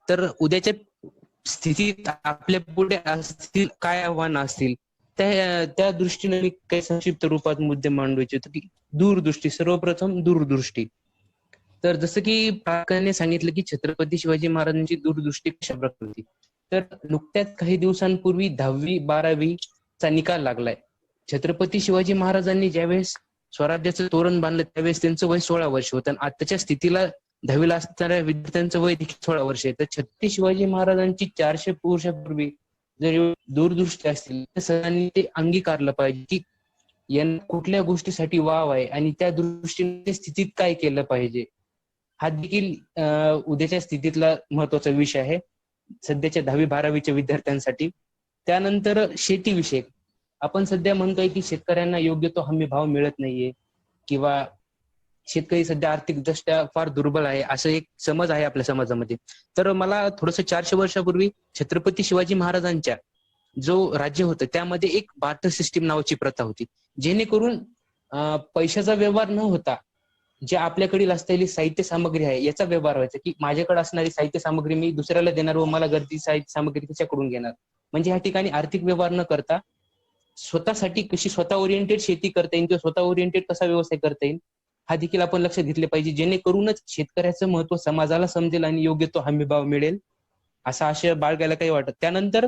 तर उद्याच्या स्थितीत आपल्या पुढे असतील काय आव्हानं असतील त्या दृष्टीने मी काही संक्षिप्त रूपात मुद्दे मांडू इच्छितो की दूरदृष्टी, सर्वप्रथम दूरदृष्टी. तर जसं की प्राकाने सांगितलं की छत्रपती शिवाजी महाराजांची दूरदृष्टी कशा प्रकारे होती, तर नुकत्याच काही दिवसांपूर्वी 10वी-12वी चा निकाल लागलाय. छत्रपती शिवाजी महाराजांनी ज्यावेळेस स्वराज्याचं तोरण बांधलं त्यावेळेस त्यांचं वय 16 वर्ष होतं आणि आताच्या स्थितीला 10वीला असणाऱ्या विद्यार्थ्यांचं वय देखील 16 वर्ष आहे. तर छत्रपती शिवाजी महाराजांची 400 वर्षापूर्वी जर दूरदृष्टी असतील तर सगळ्यांनी ते अंगीकारलं पाहिजे की यांना कुठल्या गोष्टीसाठी वाव आहे आणि त्या दृष्टीने स्थितीत काय केलं पाहिजे. हा देखील उद्याच्या स्थितीतला महत्वाचा विषय आहे सध्याच्या 10वी-12वीच्या विद्यार्थ्यांसाठी. त्यानंतर शेतीविषयक आपण सध्या म्हणतोय की शेतकऱ्यांना योग्य तो हमी भाव मिळत नाहीये किंवा शेतकरी सध्या आर्थिकदृष्ट्या फार दुर्बल आहे, असं एक समज आहे आपल्या समाजामध्ये. तर मला थोडंसं 400 वर्षापूर्वी छत्रपती शिवाजी महाराजांच्या जो राज्य होतं त्यामध्ये एक बार्टर सिस्टीम नावाची प्रथा होती, जेणेकरून पैशाचा व्यवहार न होता जे आपल्याकडील असलेली साहित्य सामग्री आहे याचा व्यवहार व्हायचा की माझ्याकडे असणारी साहित्य सामग्री मी दुसऱ्याला देणार व मला गरजेची साहित्य सामग्री त्याच्याकडून घेणार. म्हणजे ह्या ठिकाणी आर्थिक व्यवहार न करता स्वतःसाठी कशी स्वतः ओरिएंटेड शेती करता येईल किंवा स्वतः ओरिएंटेड कसा व्यवसाय करता येईल हा देखील आपण लक्षात घेतले पाहिजे, जेणेकरूनच शेतकऱ्याचं महत्व समाजाला समजेल आणि योग्य तो हमीभाव मिळेल, असा आशय बाळगायला काही वाटत. त्यानंतर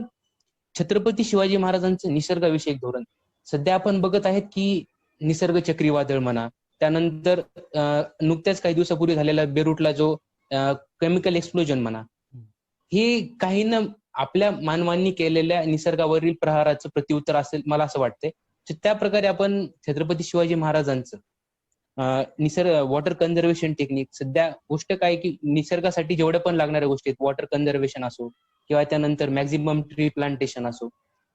छत्रपती शिवाजी महाराजांचं निसर्गाविषयक धोरण. सध्या आपण बघत आहेत की निसर्ग चक्रीवादळ म्हणा, त्यानंतर नुकत्याच काही दिवसापूर्वी झालेला बेरूटला जो केमिकल एक्सप्लोजन म्हणा, हे काही न आपल्या मानवांनी केलेल्या निसर्गावरील प्रहाराचं प्रत्युत्तर असेल, मला असं वाटतंय. त्या प्रकारे आपण छत्रपती शिवाजी महाराजांचं निसर्ग वॉटर कन्झर्वेशन टेक्निक, सध्या गोष्ट काय की निसर्गासाठी जेवढ्या पण लागणाऱ्या गोष्टी आहेत, वॉटर कन्झर्वेशन असो किंवा त्यानंतर मॅक्झिमम ट्री प्लांटेशन असो,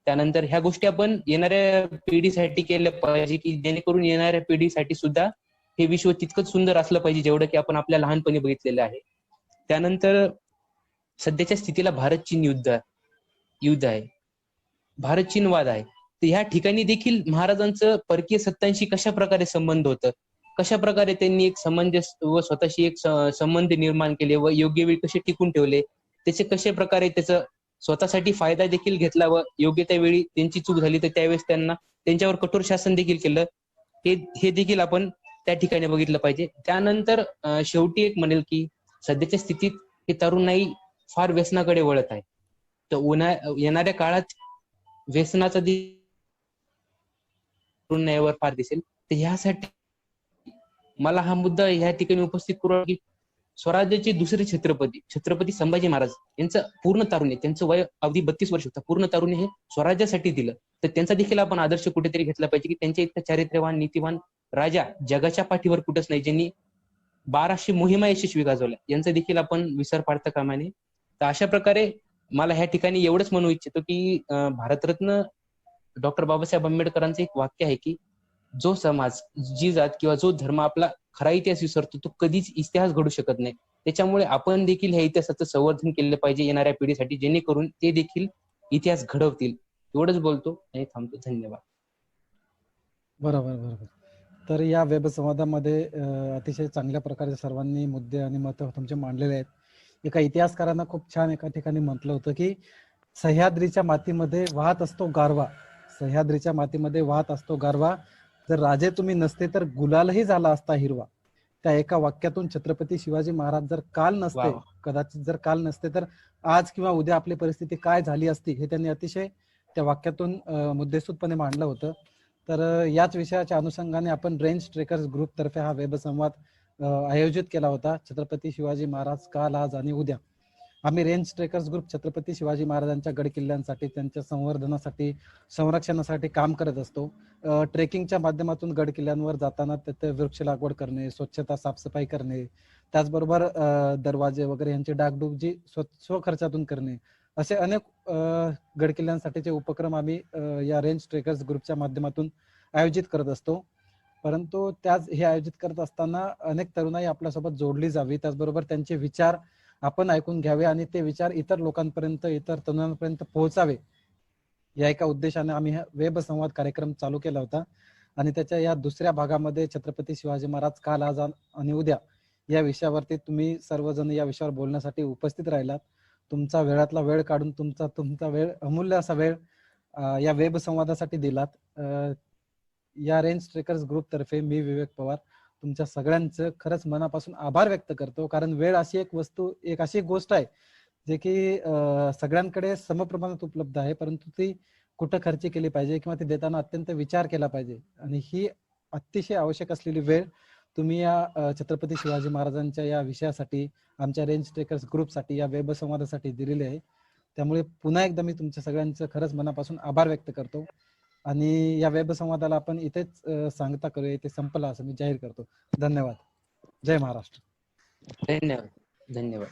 त्यानंतर ह्या गोष्टी आपण येणाऱ्या पिढीसाठी केल्या पाहिजे, की जेणेकरून येणाऱ्या पिढीसाठी सुद्धा हे विश्व तितकंच सुंदर असलं पाहिजे जेवढं की आपण आपल्या लहानपणी बघितलेलं आहे. त्यानंतर सध्याच्या स्थितीला भारत चीन युद्ध आहे, भारत चीन वाद आहे. तर ह्या ठिकाणी देखील महाराजांचं परकीय सत्तांशी कशा प्रकारे संबंध होतं, कशा प्रकारे त्यांनी एक समंजस व स्वतःशी एक संबंध निर्माण केले व योग्य वेळी कसे टिकून ठेवले, त्याचे कशा प्रकारे त्याचा स्वतःसाठी फायदा देखील घेतला व योग्य त्या वेळी त्यांची चूक झाली तर त्यावेळेस त्यांच्यावर कठोर शासन देखील केलं, हे देखील आपण त्या ठिकाणी बघितलं पाहिजे. त्यानंतर शेवटी एक म्हणेल की सध्याच्या स्थितीत हे तरुणाई फार व्यसनाकडे वळत आहे. तर येणाऱ्या काळात व्यसनाचा तरुणाईवर फार दिसेल. तर ह्यासाठी मला हा मुद्दा ह्या ठिकाणी उपस्थित करू की स्वराज्याचे दुसरे छत्रपती संभाजी महाराज यांचं पूर्ण तारुण्य, त्यांचं वय अगदी 32 वर्ष होतं, पूर्ण तारुण्य हे स्वराज्यासाठी दिलं. तर त्यांचा देखील आपण आदर्श कुठेतरी घेतला पाहिजे की त्यांच्या इतका चारित्र्यवान नीतिवान राजा जगाच्या पाठीवर कुठंच नाही, ज्यांनी 1200 मोहिमा यशस्वी गाजवल्या, यांचा देखील आपण विसर पाडता कामा नये. तर अशा प्रकारे मला ह्या ठिकाणी एवढंच म्हणू इच्छितो की भारतरत्न डॉक्टर बाबासाहेब आंबेडकरांचं एक वाक्य आहे की जो समाज, जी जात किंवा जो धर्म आपला खरा इतिहास विसरतो तो कधीच इतिहास घडू शकत नाही. त्याच्यामुळे आपण देखील ह्या इतिहासाचं संवर्धन केलं पाहिजे येणाऱ्या पिढीसाठी, जेणेकरून ते देखील इतिहास घडवतील. एवढंच बोलतो आणि थांबतो. धन्यवाद. बरोबर. तर या वेब संवादामध्ये अतिशय चांगल्या प्रकारे सर्वांनी मुद्दे आणि मतं तुमचे मांडलेले आहेत. एका इतिहासकारांना खूप छान एका ठिकाणी म्हटलं होतं की सह्याद्रीच्या मातीमध्ये वाहत असतो गारवा, सह्याद्रीच्या मातीमध्ये वाहत असतो गारवा, जर राजे तुम्ही नसते तर गुलालही झाला असता हिरवा. त्या एका वाक्यातून छत्रपती शिवाजी महाराज जर काल नसते, कदाचित जर काल नसते तर आज किंवा उद्या आपली परिस्थिती काय झाली असती हे त्यांनी अतिशय त्या वाक्यातून मुद्देसूदपणे मांडलं होतं. तर याच विषयाच्या अनुषंगाने आपण रेंज ट्रेकर्स ग्रुप तर्फे हा वेब संवाद आयोजित केला होता, छत्रपती शिवाजी महाराज काल, आज आणि उद्या. आम्ही range trekkers group Chhatrapati Shivaji महाराजांच्या गड किल्ल्यांसाठी, त्यांच्या संवर्धनासाठी, संरक्षणासाठी काम करत असतो. ट्रेकिंगच्या माध्यमातून गड किल्ल्यांवर जाताना तिथे वृक्ष लागवड करणे, स्वच्छता साफसफाई करणे, त्याचबरोबर दरवाजे वगैरे यांची डागडूग जी स्वखर्चातून करणे, असे अनेक गड किल्ल्यांसाठीचे उपक्रम आम्ही या रेंज ट्रेकर्स ग्रुपच्या माध्यमातून आयोजित करत असतो. परंतु हे आयोजित करत असताना अनेक तरुणाई आपल्यासोबत जोडली जावी, त्याचबरोबर त्यांचे विचार आपण ऐकून घ्यावे आणि ते विचार इतर लोकांपर्यंत, इतर तरुणांपर्यंत पोहोचावे, या एका उद्देशाने आम्ही हा वेब संवाद कार्यक्रम चालू केला होता. आणि त्याच्या या दुसऱ्या भागामध्ये छत्रपती शिवाजी महाराज काल, आज आणि उद्या या विषयावरती तुम्ही सर्वजण या विषयावर बोलण्यासाठी उपस्थित राहिलात. तुमचा वेळातला वेळ काढून तुमचा वेळ, अमूल्य असा वेळ या वेब संवादासाठी दिलात. या रेंज ट्रेकर्स ग्रुप तर्फे मी विवेक पवार तुमच्या सगळ्यांचं खरंच मनापासून आभार व्यक्त करतो. कारण वेळ अशी एक वस्तू, एक अशी गोष्ट आहे जे की सगळ्यांकडे समप्रमाणात उपलब्ध आहे, परंतु ती कुठं खर्च केली पाहिजे किंवा ती देताना अत्यंत विचार केला पाहिजे. आणि ही अतिशय आवश्यक असलेली वेळ तुम्ही या छत्रपती शिवाजी महाराजांच्या या विषयासाठी, आमच्या रेंज ट्रेकर्स ग्रुपसाठी, या वेब संवादासाठी दिलेली आहे. त्यामुळे पुन्हा एकदा मी तुमच्या सगळ्यांचं खरंच मनापासून आभार व्यक्त करतो. आणि या वेब संवादाला आपण इथेच सांगता करूया, इथे संपला असं मी जाहीर करतो. धन्यवाद. जय महाराष्ट्र. धन्यवाद.